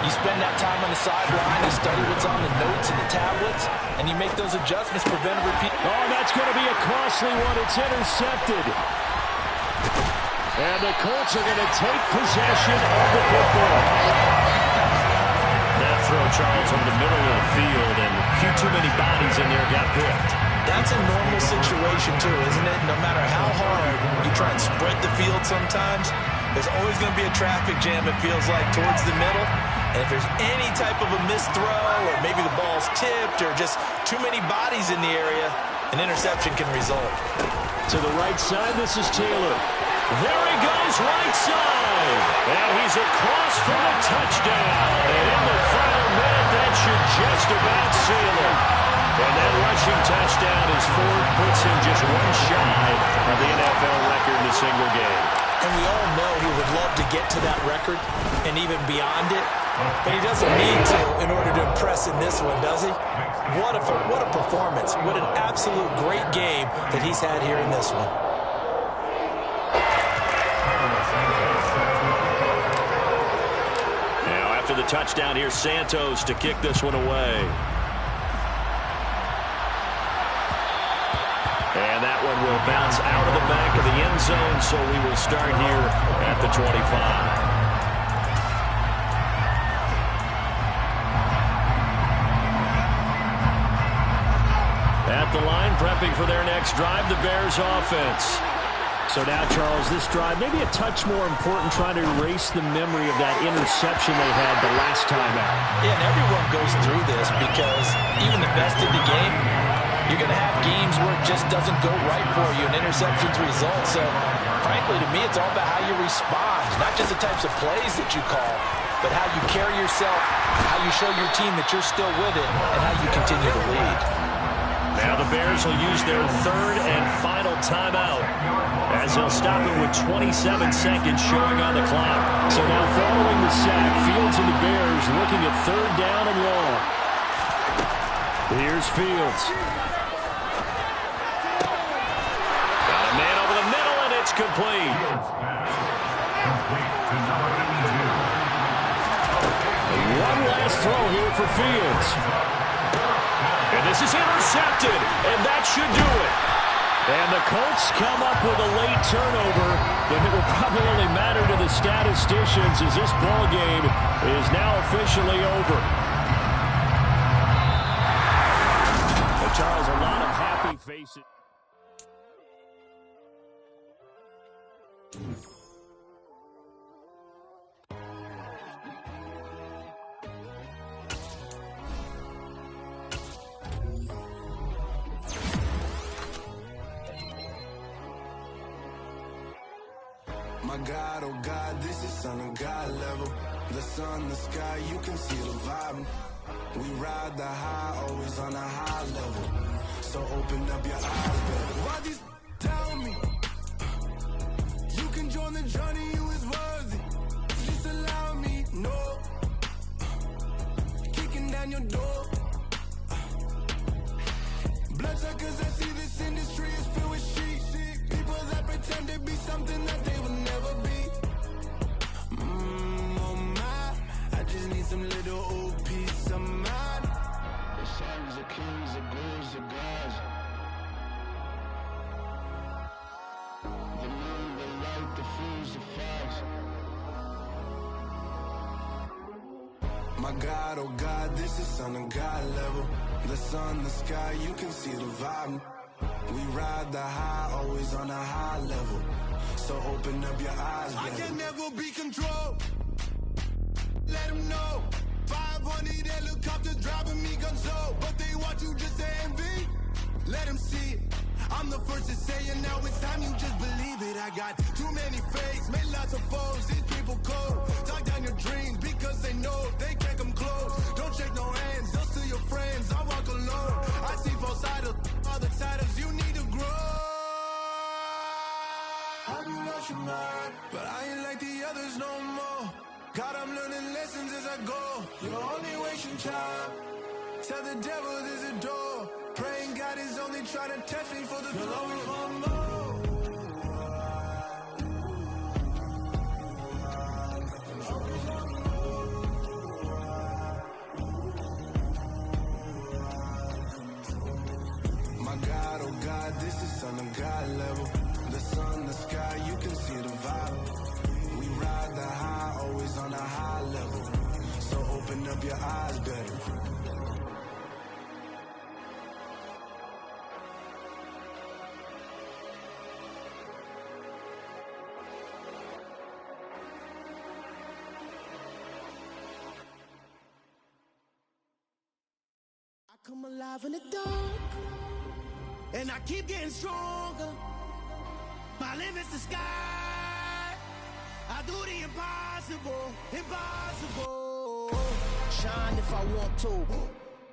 [SPEAKER 4] you spend that time on the sideline, you study what's on the notes and the tablets, and you make those adjustments, prevent a repeat.
[SPEAKER 1] Oh, that's going to be a costly one. It's intercepted. And the Colts are going to take possession of the football. That throw, Charles, over the middle of the field, and a few too many bodies in there got picked.
[SPEAKER 4] That's a normal situation, too, isn't it? No matter how hard you try and spread the field sometimes, there's always going to be a traffic jam, it feels like, towards the middle. And if there's any type of a missed throw, or maybe the ball's tipped, or just too many bodies in the area, an interception can result.
[SPEAKER 1] To the right side, this is Taylor. There he goes, right side. And he's across for a touchdown. And in the final minute, that should just about seal it. And that rushing touchdown is Ford puts him just one shy of the NFL record in a single game.
[SPEAKER 4] And we all know he would love to get to that record and even beyond it. But he doesn't need to in order to impress in this one, does he? What a performance. What an absolute great game that he's had here in this one.
[SPEAKER 1] Now after the touchdown, here's Santos to kick this one away. And that one will bounce out of the back of the end zone, so we will start here at the 25. at the line, prepping for their next drive, the Bears offense. So now, Charles, this drive maybe a touch more important, trying to erase the memory of that interception they had the last time out.
[SPEAKER 4] Yeah, and everyone goes through this because even the best in the game, you're going to have games where it just doesn't go right for you, and interceptions result. So, frankly, to me, it's all about how you respond, not just the types of plays that you call, but how you carry yourself, how you show your team that you're still with it, and how you continue to lead.
[SPEAKER 1] Now the Bears will use their third and final timeout as they'll stop it with 27 seconds showing on the clock. So now following the sack, Fields and the Bears looking at third down and long. Here's Fields. Got a man over the middle, and it's complete. One last throw here for Fields. And this is intercepted, and that should do it. And the Colts come up with a late turnover, but it will probably only matter to the statisticians as this ball game is now officially over. But Charles, a lot of happy faces.
[SPEAKER 5] My God, oh God, this is Son of God level. The sun, the sky, you can see the vibe. We ride the high, always on a high level. So open up your eyes, baby. Why these tell me? You can join the journey, you is worthy. Just allow me, no. Kicking down your door. Bloodsuckers, I see this industry is filled with sheep. People that pretend to be something that they will never be. Oh my, I just need some little old peace of mind. The sons of kings, the ghouls, the gods. The moon, the light, the fools, the facts. My God, oh God, this is Son of God level. The sun, the sky, you can see the vibe. We ride the high, always on a high level. So open up your eyes, baby. I can never be controlled. Let them know. 500 helicopters driving me gonzo. But they want you just to envy. Let them see it. I'm the first to say it, now it's time you just believe it. I got too many fakes, made lots of foes. These people cold. Talk down your dreams because they know they can't come close. Don't shake no hands, just to your friends. I walk alone. I see both sides of other titles. You need to grow. Have you lost your mind? But I ain't like the others no more. God, I'm learning lessons as I go. You're only wasting time. Tell the devil there's a door. Praying God is only trying to test me for the glory for more. My God, oh God, this is Son of God level. The sun, the sky, you can see the vibe. We ride the high, always on a high level. So open up your eyes, baby.
[SPEAKER 6] Come alive in the dark, and I keep getting stronger. My limit's the sky. I do the impossible, impossible. Shine if I want to.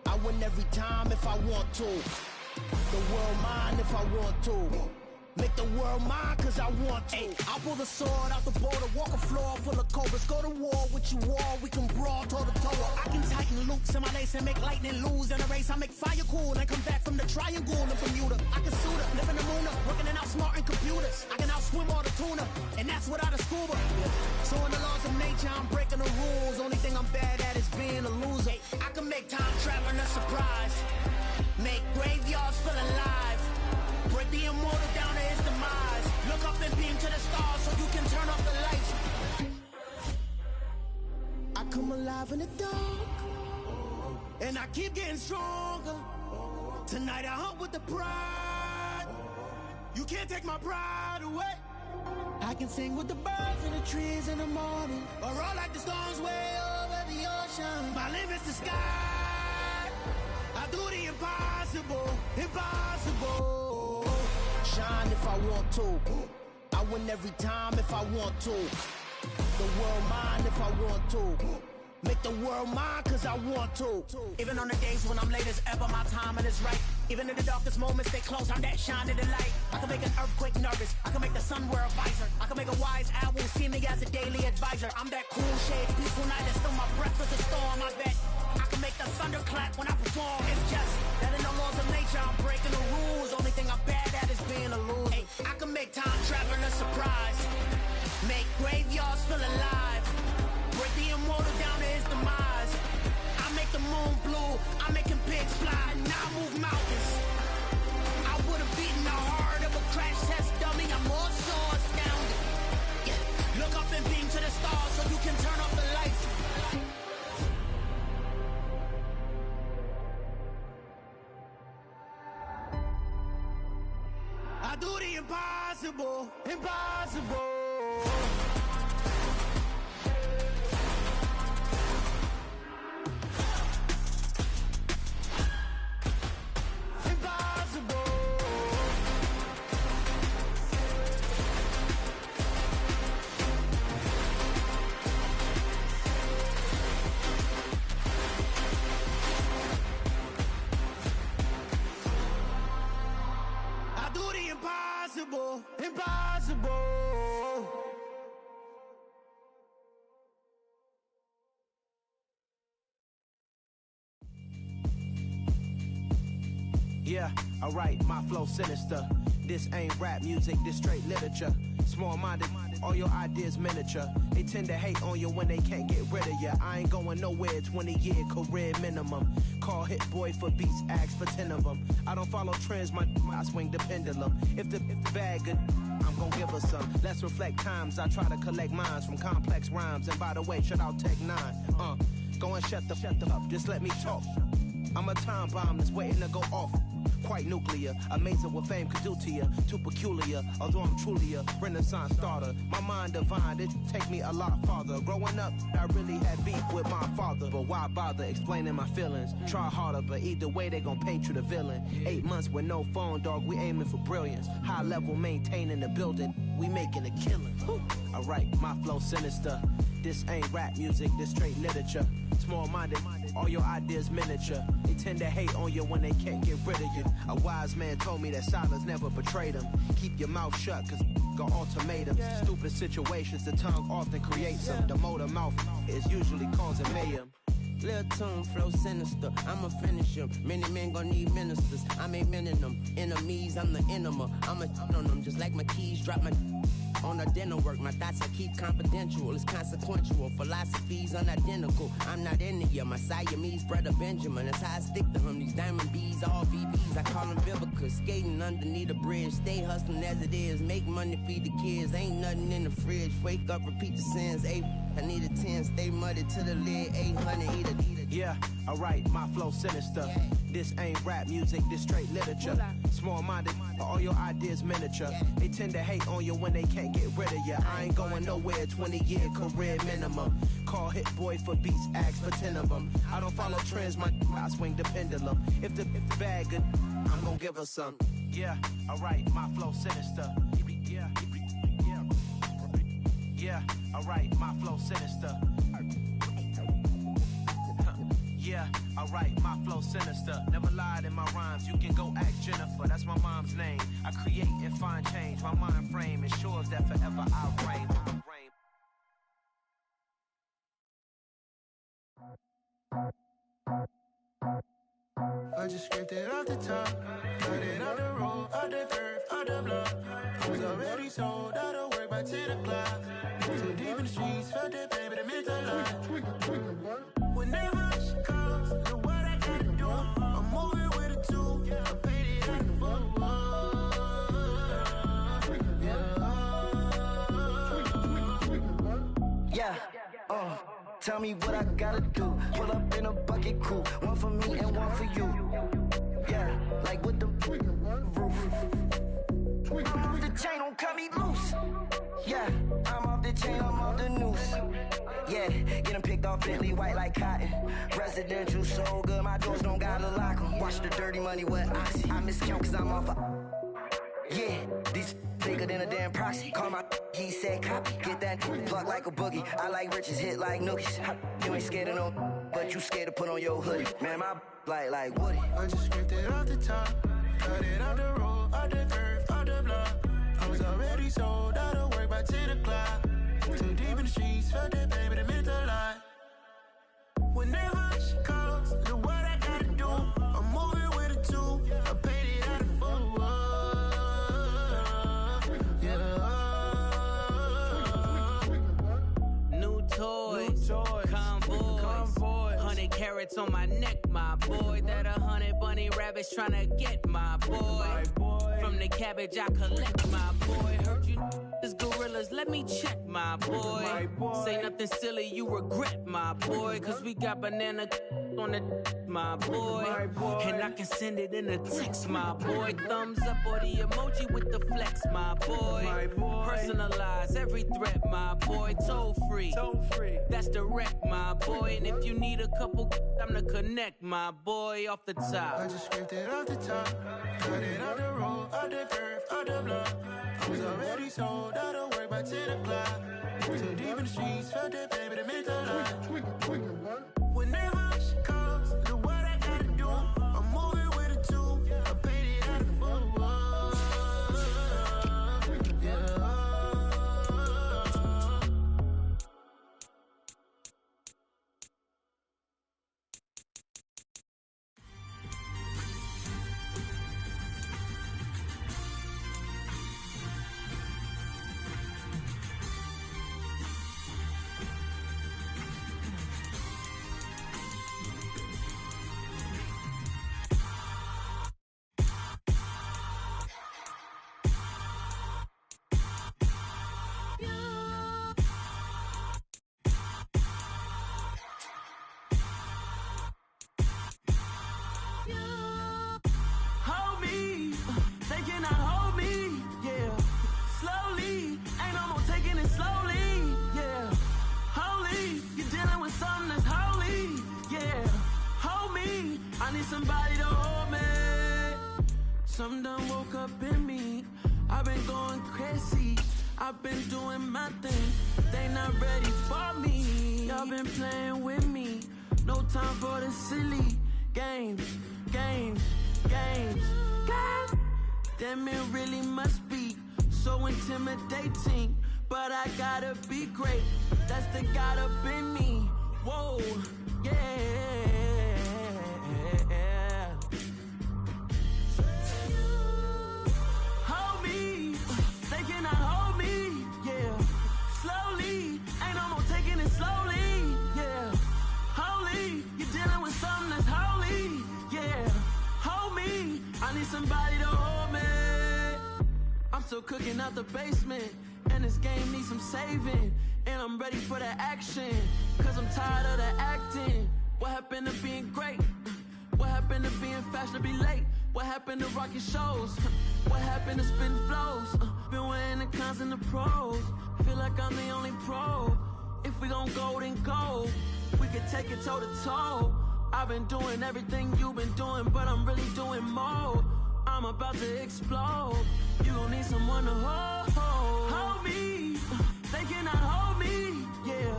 [SPEAKER 6] I win every time if I want to. The world mine if I want to. Make the world mine cause I want to. I'll pull the sword out the border, walk a floor full of cobras. Go to war with you all, we can brawl toe to toe. I can tighten loops in my lace and make lightning lose in a race. I make fire cool and come back from the triangle in Bermuda. I can suit up, live in the moon up, working and outsmarting computers. I can outswim all the tuna, and that's without a scuba. So in the laws of nature, I'm breaking the rules. Only thing I'm bad at is being a loser. I can make time traveling a surprise. Make graveyards feel alive. Break the immortal down to his demise. Look up and beam to the stars so you can turn off the lights. I come alive in the dark, and I keep getting stronger. Tonight I hunt with the pride. You can't take my pride away. I can sing with the birds and the trees in the morning, or roll like the storms way over the ocean. My limit's the sky. I do the impossible, impossible. Shine if I want to. I win every time if I want to. The world mine if I want to. Make the world mine cause I want to. Even on the days when I'm late as ever, my timing is right. Even in the darkest moments, stay close, I'm that shining the light. I can make an earthquake nervous, I can make the sun wear a visor. I can make a wise owl see me as a daily advisor. I'm that cool shade, peaceful night, and still my breath is a storm. I bet I can make the thunder clap when I perform. It's just that in the laws of nature, I'm breaking the rules. Only thing I'm bad at is being a loser. Hey, I can make time travel a surprise. Make graveyards feel alive. Break the immortal down to his demise. I make the moon blue, I'm making pigs fly, now I move mountains. I would've beaten the heart of a crash test dummy, I'm more so astounded. Yeah. Look up and beam to the stars so you can turn off the lights. I do the impossible, impossible. Impossible, impossible.
[SPEAKER 7] Yeah, alright, my flow sinister. This ain't rap music, this straight literature. Small-minded, all your ideas miniature. They tend to hate on you when they can't get rid of you. I ain't going nowhere, 20-year career minimum. Call Hit Boy for beats, ask for 10 of them. I don't follow trends, I swing the pendulum. If the bag good, I'm gon' give her some. Let's reflect times, I try to collect minds from complex rhymes. And by the way, shout out Tech 9. Go and shut the up, just let me talk. I'm a time bomb that's waiting to go off. Quite nuclear, amazing what fame could do to you. Too peculiar, although I'm truly a renaissance starter. My mind divine, it take me a lot farther. Growing up, I really had beef with my father. But why bother explaining my feelings? Try harder, but either way they gon' paint you the villain. 8 months with no phone, dog, we aiming for brilliance. High level, maintaining the building, we making a killing. Alright, my flow sinister. This ain't rap music, this straight literature. Small-minded, all your ideas miniature. They tend to hate on you when they can't get rid of you. A wise man told me that silence never betrayed him. Keep your mouth shut, cause got ultimatums. Stupid situations, the tongue often creates them. The motor mouth is usually causing mayhem.
[SPEAKER 8] Lil' tune, flow sinister, I'ma finish him. Many men gon' need ministers, I'm aiming them. Enemies, I'm the enema, I'ma on them. Just like my keys, drop my on the dinner work. My thoughts I keep confidential, it's consequential. Philosophies unidentical, I'm not in it. My Siamese brother Benjamin, that's how I stick to him. These diamond bees, all BBs, I call them Vivica. Skating underneath the bridge, stay hustling as it is. Make money, feed the kids, ain't nothing in the fridge. Wake up, repeat the sins, I need a 10, stay muddy to the lid, 800, eat a.
[SPEAKER 7] Yeah, alright, my flow sinister. This ain't rap music, this straight literature. Small-minded, all your ideas miniature. They tend to hate on you when they can't get rid of you. I ain't going nowhere, 20-year career minimum. Call Hit Boy for beats, ask for 10 of them. I don't follow trends, I swing the pendulum. If the bag good, I'm gon' give her some. Yeah, alright, my flow sinister. Yeah, alright, my flow sinister. Yeah, alright, my flow sinister. Never lied in my rhymes, you can go ask Jennifer, that's my mom's name. I create and find change, my mind frame ensures that forever I reign.
[SPEAKER 5] I just scraped it off the top, cut it off the road, off the curve, off the block. I was already sold, out of work by 10 o'clock. Too deep in the streets, felt that pain, but it meant a lot. Whenever she calls, know what I gotta do. I'm moving with a two, I paid it out the book.
[SPEAKER 9] Yeah, tell me what I gotta do. Pull up in a bucket crew, one for me and one for you. Yeah, like like what the roof. I'm off the chain, don't cut me loose. Yeah, I'm off the chain, I'm off the noose. Yeah, get them picked off Bentley, white like cotton. Residential so good, my doors don't gotta lock them. Watch the dirty money with oxy. I miscount cause I'm off yeah, these bigger than a damn proxy. Call my he said copy. Get that plug like a boogie. I like riches, hit like nookies. You ain't scared of no, but you scared to put on your hoodie. Man, my like Woody.
[SPEAKER 6] I just scraped it off the top, cut it off the road, off the curve, off the block. I was already sold out of work by 10 o'clock. Too deep in the streets, felt that baby, that meant a lot. Whenever she calls, do what I gotta do. I'm moving with a two, I paid it out of full. Yeah.
[SPEAKER 8] New toys, convoys, 100 carats on my neck, my boy. That 100 bunny rabbits tryna get my boy. From the cabbage I collect, my boy. Heard you is gorillas, let me check, my boy. Say nothing silly, you regret, my boy. Cause we got banana on the my boy. And I can send it in a text, my boy. Thumbs up or the emoji with the flex, my boy. Personalize every threat, my boy. Toll free, that's direct, my boy. And if you need a couple, I'm the connect, my boy. Off the top,
[SPEAKER 6] I just scraped it off the top, cut it off the road, off the curve, off the block. I was already sold out of work by 10 o'clock. Too deep in the streets, felt that baby, that meant a lot. Whenever she calls, do what I gotta do. I'm moving with a two, I paid it out of full. Yeah. Somebody to hold me. Some done woke up in me. I've been going crazy. I've been doing my thing. They not ready for me. Y'all been playing with me. No time for the silly games. Damn, it really must be so intimidating. But I gotta be great. That's the God up in me. Whoa, yeah. Hold me, they cannot hold me, yeah. Slowly, ain't no more taking it slowly, yeah. Holy, you're dealing with something that's holy, yeah. Hold me, I need somebody to hold me. I'm still cooking out the basement, and this game needs some saving. And I'm ready for the action, cause I'm tired of the acting. What happened to being great? What happened to being fashionably late? What happened to rocking shows? What happened to spitting flows? Been wearing the cons and the pros. Feel like I'm the only pro. If we gon' go, then go. We can take it toe to toe. I've been doing everything you've been doing, but I'm really doing more. I'm about to explode. You gon' need someone to hold me. They cannot hold me, yeah.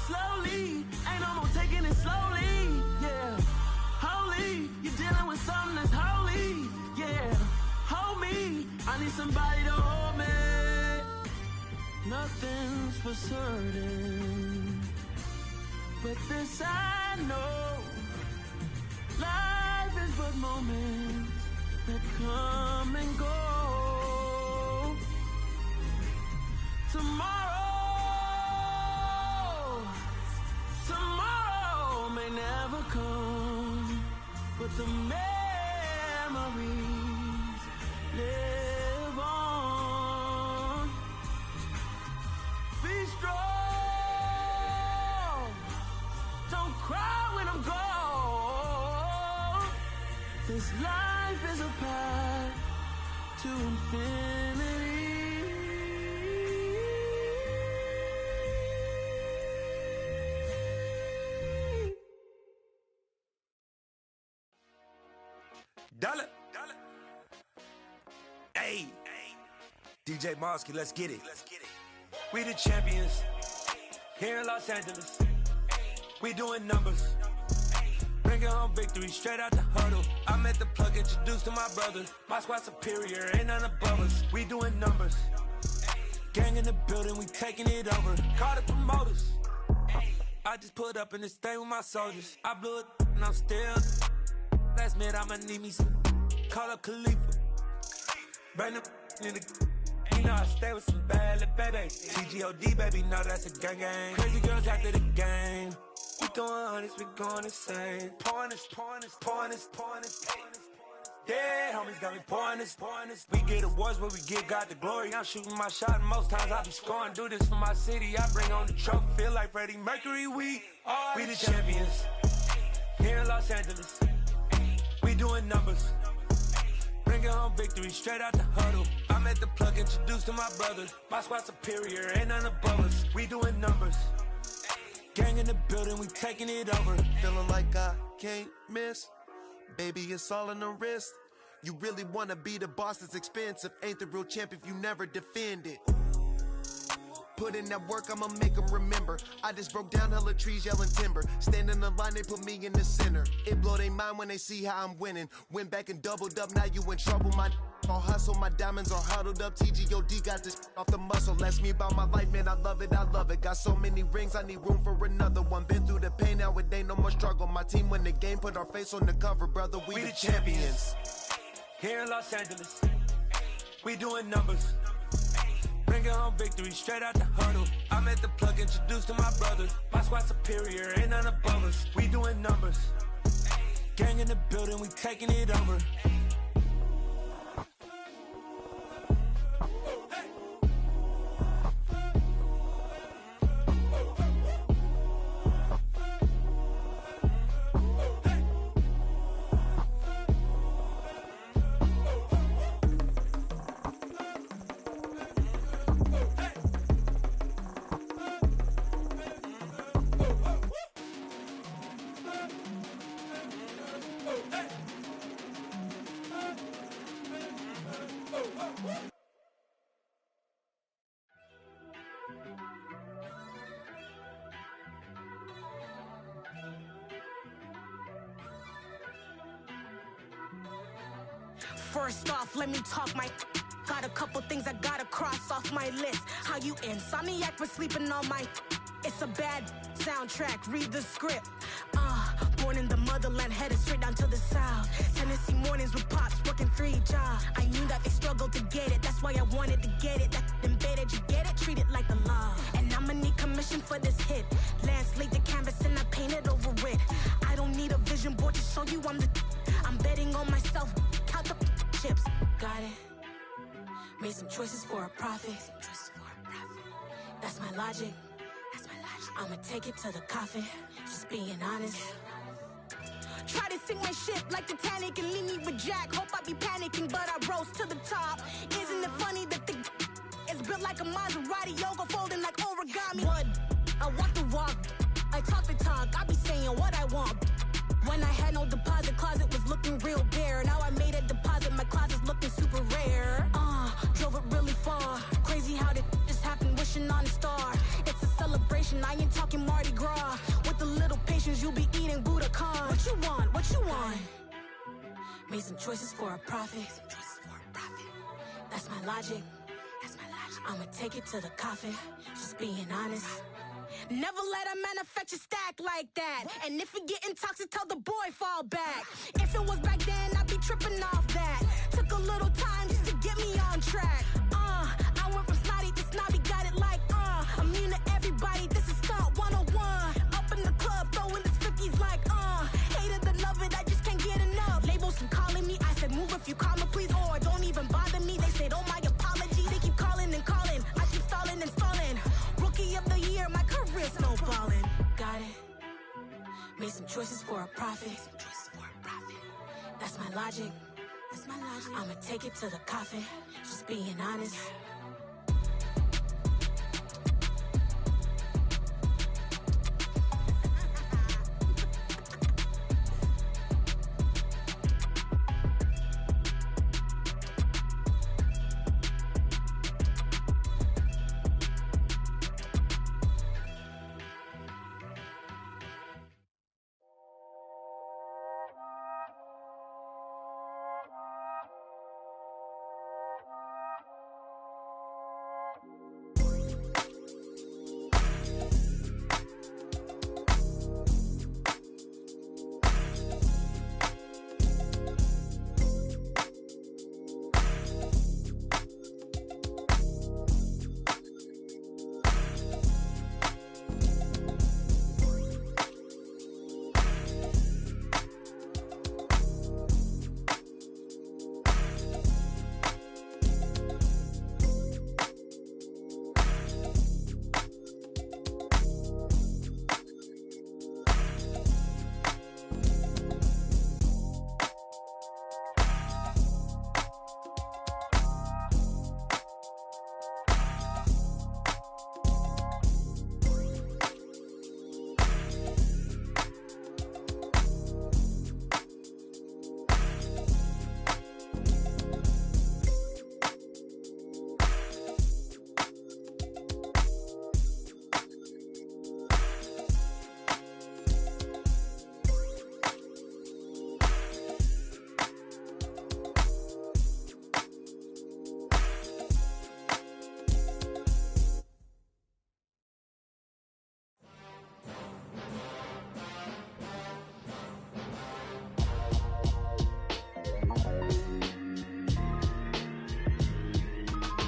[SPEAKER 6] Slowly, ain't no more taking it slowly, yeah. Holy, you're dealing with something that's holy, yeah. Hold me, I need somebody to hold me. Nothing's for certain, but this I know. Life is but moments that come and go. Tomorrow may never come, but the memories live on. Be strong, don't cry when I'm gone. This life
[SPEAKER 10] life is a path to infinity.
[SPEAKER 11] Dollar. Hey, DJ Mosky, let's get it. We the champions here in Los Angeles. We doing numbers. Bringing home victory straight out the huddle. I'm at the plug, introduced to my brother. My squad superior, ain't none above us. We doing numbers. Gang in the building, we taking it over. Call the promoters. I just put up in this thing with my soldiers. I blew it and I'm still. Last minute I'ma need me some. Call up Khalifa. Bring them in the. You know I stay with some bad little baby. TGOD baby, know that's a gang gang. Crazy girls after the game. We throwing hundreds, we going insane. Pouring this. Yeah, homies got me pouring this. We get awards, but we give God the glory. I'm shooting my shot, and most times I be scoring. Do this for my city, I bring on the trophy. Feel like Freddie Mercury, we the champions. Here in Los Angeles, we doing numbers. Bringing home victory straight out the huddle. I'm at the plug, introduced to my brother. My squad superior, ain't none above us. We doing numbers. Gang in the building, we taking it over.
[SPEAKER 12] Feeling like I can't miss. Baby, it's all in the wrist. You really wanna be the boss, it's expensive. Ain't the real champ if you never defend it. Put in that work, I'ma make them remember. I just broke down hella trees, yelling timber. Stand in the line, they put me in the center. It blow their mind when they see how I'm winning. Went back and doubled up, now you in trouble. My all hustle, my diamonds are huddled up. TGOD got this off the muscle. Ask me about my life, man, I love it. Got so many rings, I need room for another one. Been through the pain, now it ain't no more struggle. My team win the game, put our face on the cover, brother. We the champions.
[SPEAKER 11] Here in Los Angeles, we doing numbers. Bringing home victory straight out the huddle. I'm at the plug, introduced to my brother. My squad superior, ain't none above us. We doing numbers. Gang in the building, we taking it over.
[SPEAKER 13] First off, let me talk my. Got a couple things I gotta cross off my list. How you insomniac for sleeping on my. It's a bad soundtrack, read the script. Born in the motherland, headed straight down to the south. Tennessee mornings with pops, working 3 jobs. I knew that they struggled to get it, that's why I wanted to get it. That embedded, you get it, treat it like the law. And I'ma need commission for this hit. Lance laid the canvas and I painted over it. I don't need a vision board to show you I'm the. I'm betting on myself, count the chips. Got it. Made some choices for a profit. That's my logic. I'ma take it to the coffin. Just being honest. Try to sink my ship like Titanic and leave me with Jack. Hope I be panicking, but I rose to the top. Isn't it funny that the is built like a Maserati, yoga folding like origami? What? I walk the walk, I talk the talk. I be saying what I want. When I had no deposit, closet was looking real bare. Now I made a deposit, my closet's looking super rare. Drove it really far. Crazy how did just happen, wishing on a star. It's a celebration, I ain't talking Mardi Gras. With a little patience, you'll be eating Budokan. What you want? What you want? Made some choices for a profit. That's my logic. I'ma take it to the coffin. Just being honest. Never let a manufacture stack like that. And if it getting toxic, tell the boy fall back. If it was back then, I'd be tripping off that. Took a little time just to get me on track. I went from snotty to snobby, got it like immune to everybody, this is stunt 101. Up in the club, throwing this 50s like hate it, then love it, I just can't get enough. Labels keep calling me, I said move if you call me please, or don't even bother me. They said oh my apologies, they keep calling and calling. I keep stalling and stalling. Rookie of the year, my career snowballing. Got it. Made some choices for a profit. That's my logic. That's my logic. I'ma take it to the coffin, just being honest.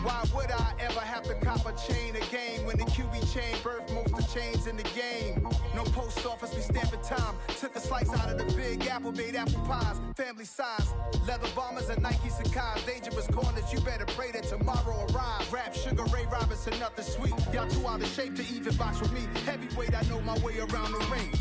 [SPEAKER 14] Why would I ever have to cop a chain a game when the QB chain birthed most of the chains in the game? No post office, we stamping time. Took a slice out of the big apple, made apple pies, family size. Leather bombers and Nike Sacai's. Dangerous corners, you better pray that tomorrow arrives. Rap, Sugar Ray Robinson, nothing sweet. Y'all too out of shape to even box with me. Heavyweight, I know my way around the ring.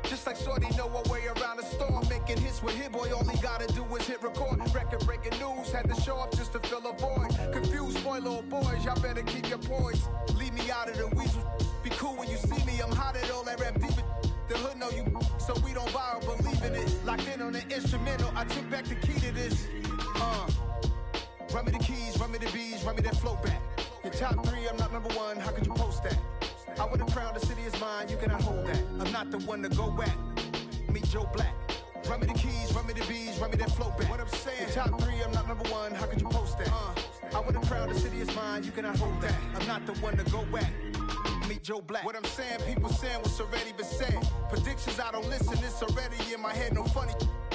[SPEAKER 14] Just like Shorty know a way around the storm. Making hits with Hit Boy, all he gotta do is hit record. Record breaking news, had to show up just to fill a void. Confused boy, little boys, y'all better keep your poise. Leave me out of the weasel. Be cool when you see me, I'm hot at all that rap deep. The hood know you, so we don't buy or believe in it. Locked in on the instrumental, I took back the key to this. Run me the keys, run me the bees, run me that flow back. Your top three, I'm not number one, how could you post that? I would've crowned the city is mine, you cannot hold that. I'm not the one to go back. Meet Joe Black. Run me the keys, run me the bees, run me that flow back. What I'm saying, your top three, I'm not number one, how could you post that? I would've crowned the city is mine, you cannot hold that. I'm not the one to go back. Meet Joe Black. What I'm saying, people saying what's already been said. Predictions, I don't listen, it's already in my head, no funny.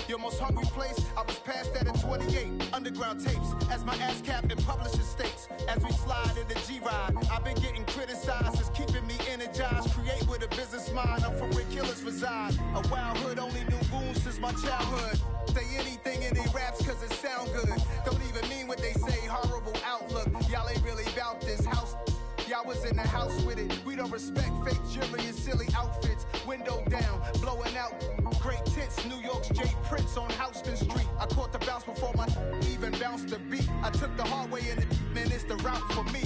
[SPEAKER 14] Your most hungry place, I was past that at 28. Underground tapes, as my ass cap and publishing states. As we slide in the G-Ride, I've been getting criticized, it's keeping me energized. Create with a business mind, I'm from where killers reside. A wild hood, only knew goons since my childhood. Say anything in their raps cause it sound good. Don't even mean what they say, horrible outlook. Y'all ain't really about this house. Y'all was in the house with it. We don't respect fake jewelry and silly outfits. Window down, blowing out. Great tits, New York's Jay Prince on Houston Street. I caught the bounce before my even bounced the beat. I took the hard way in it, man, it's the route for me.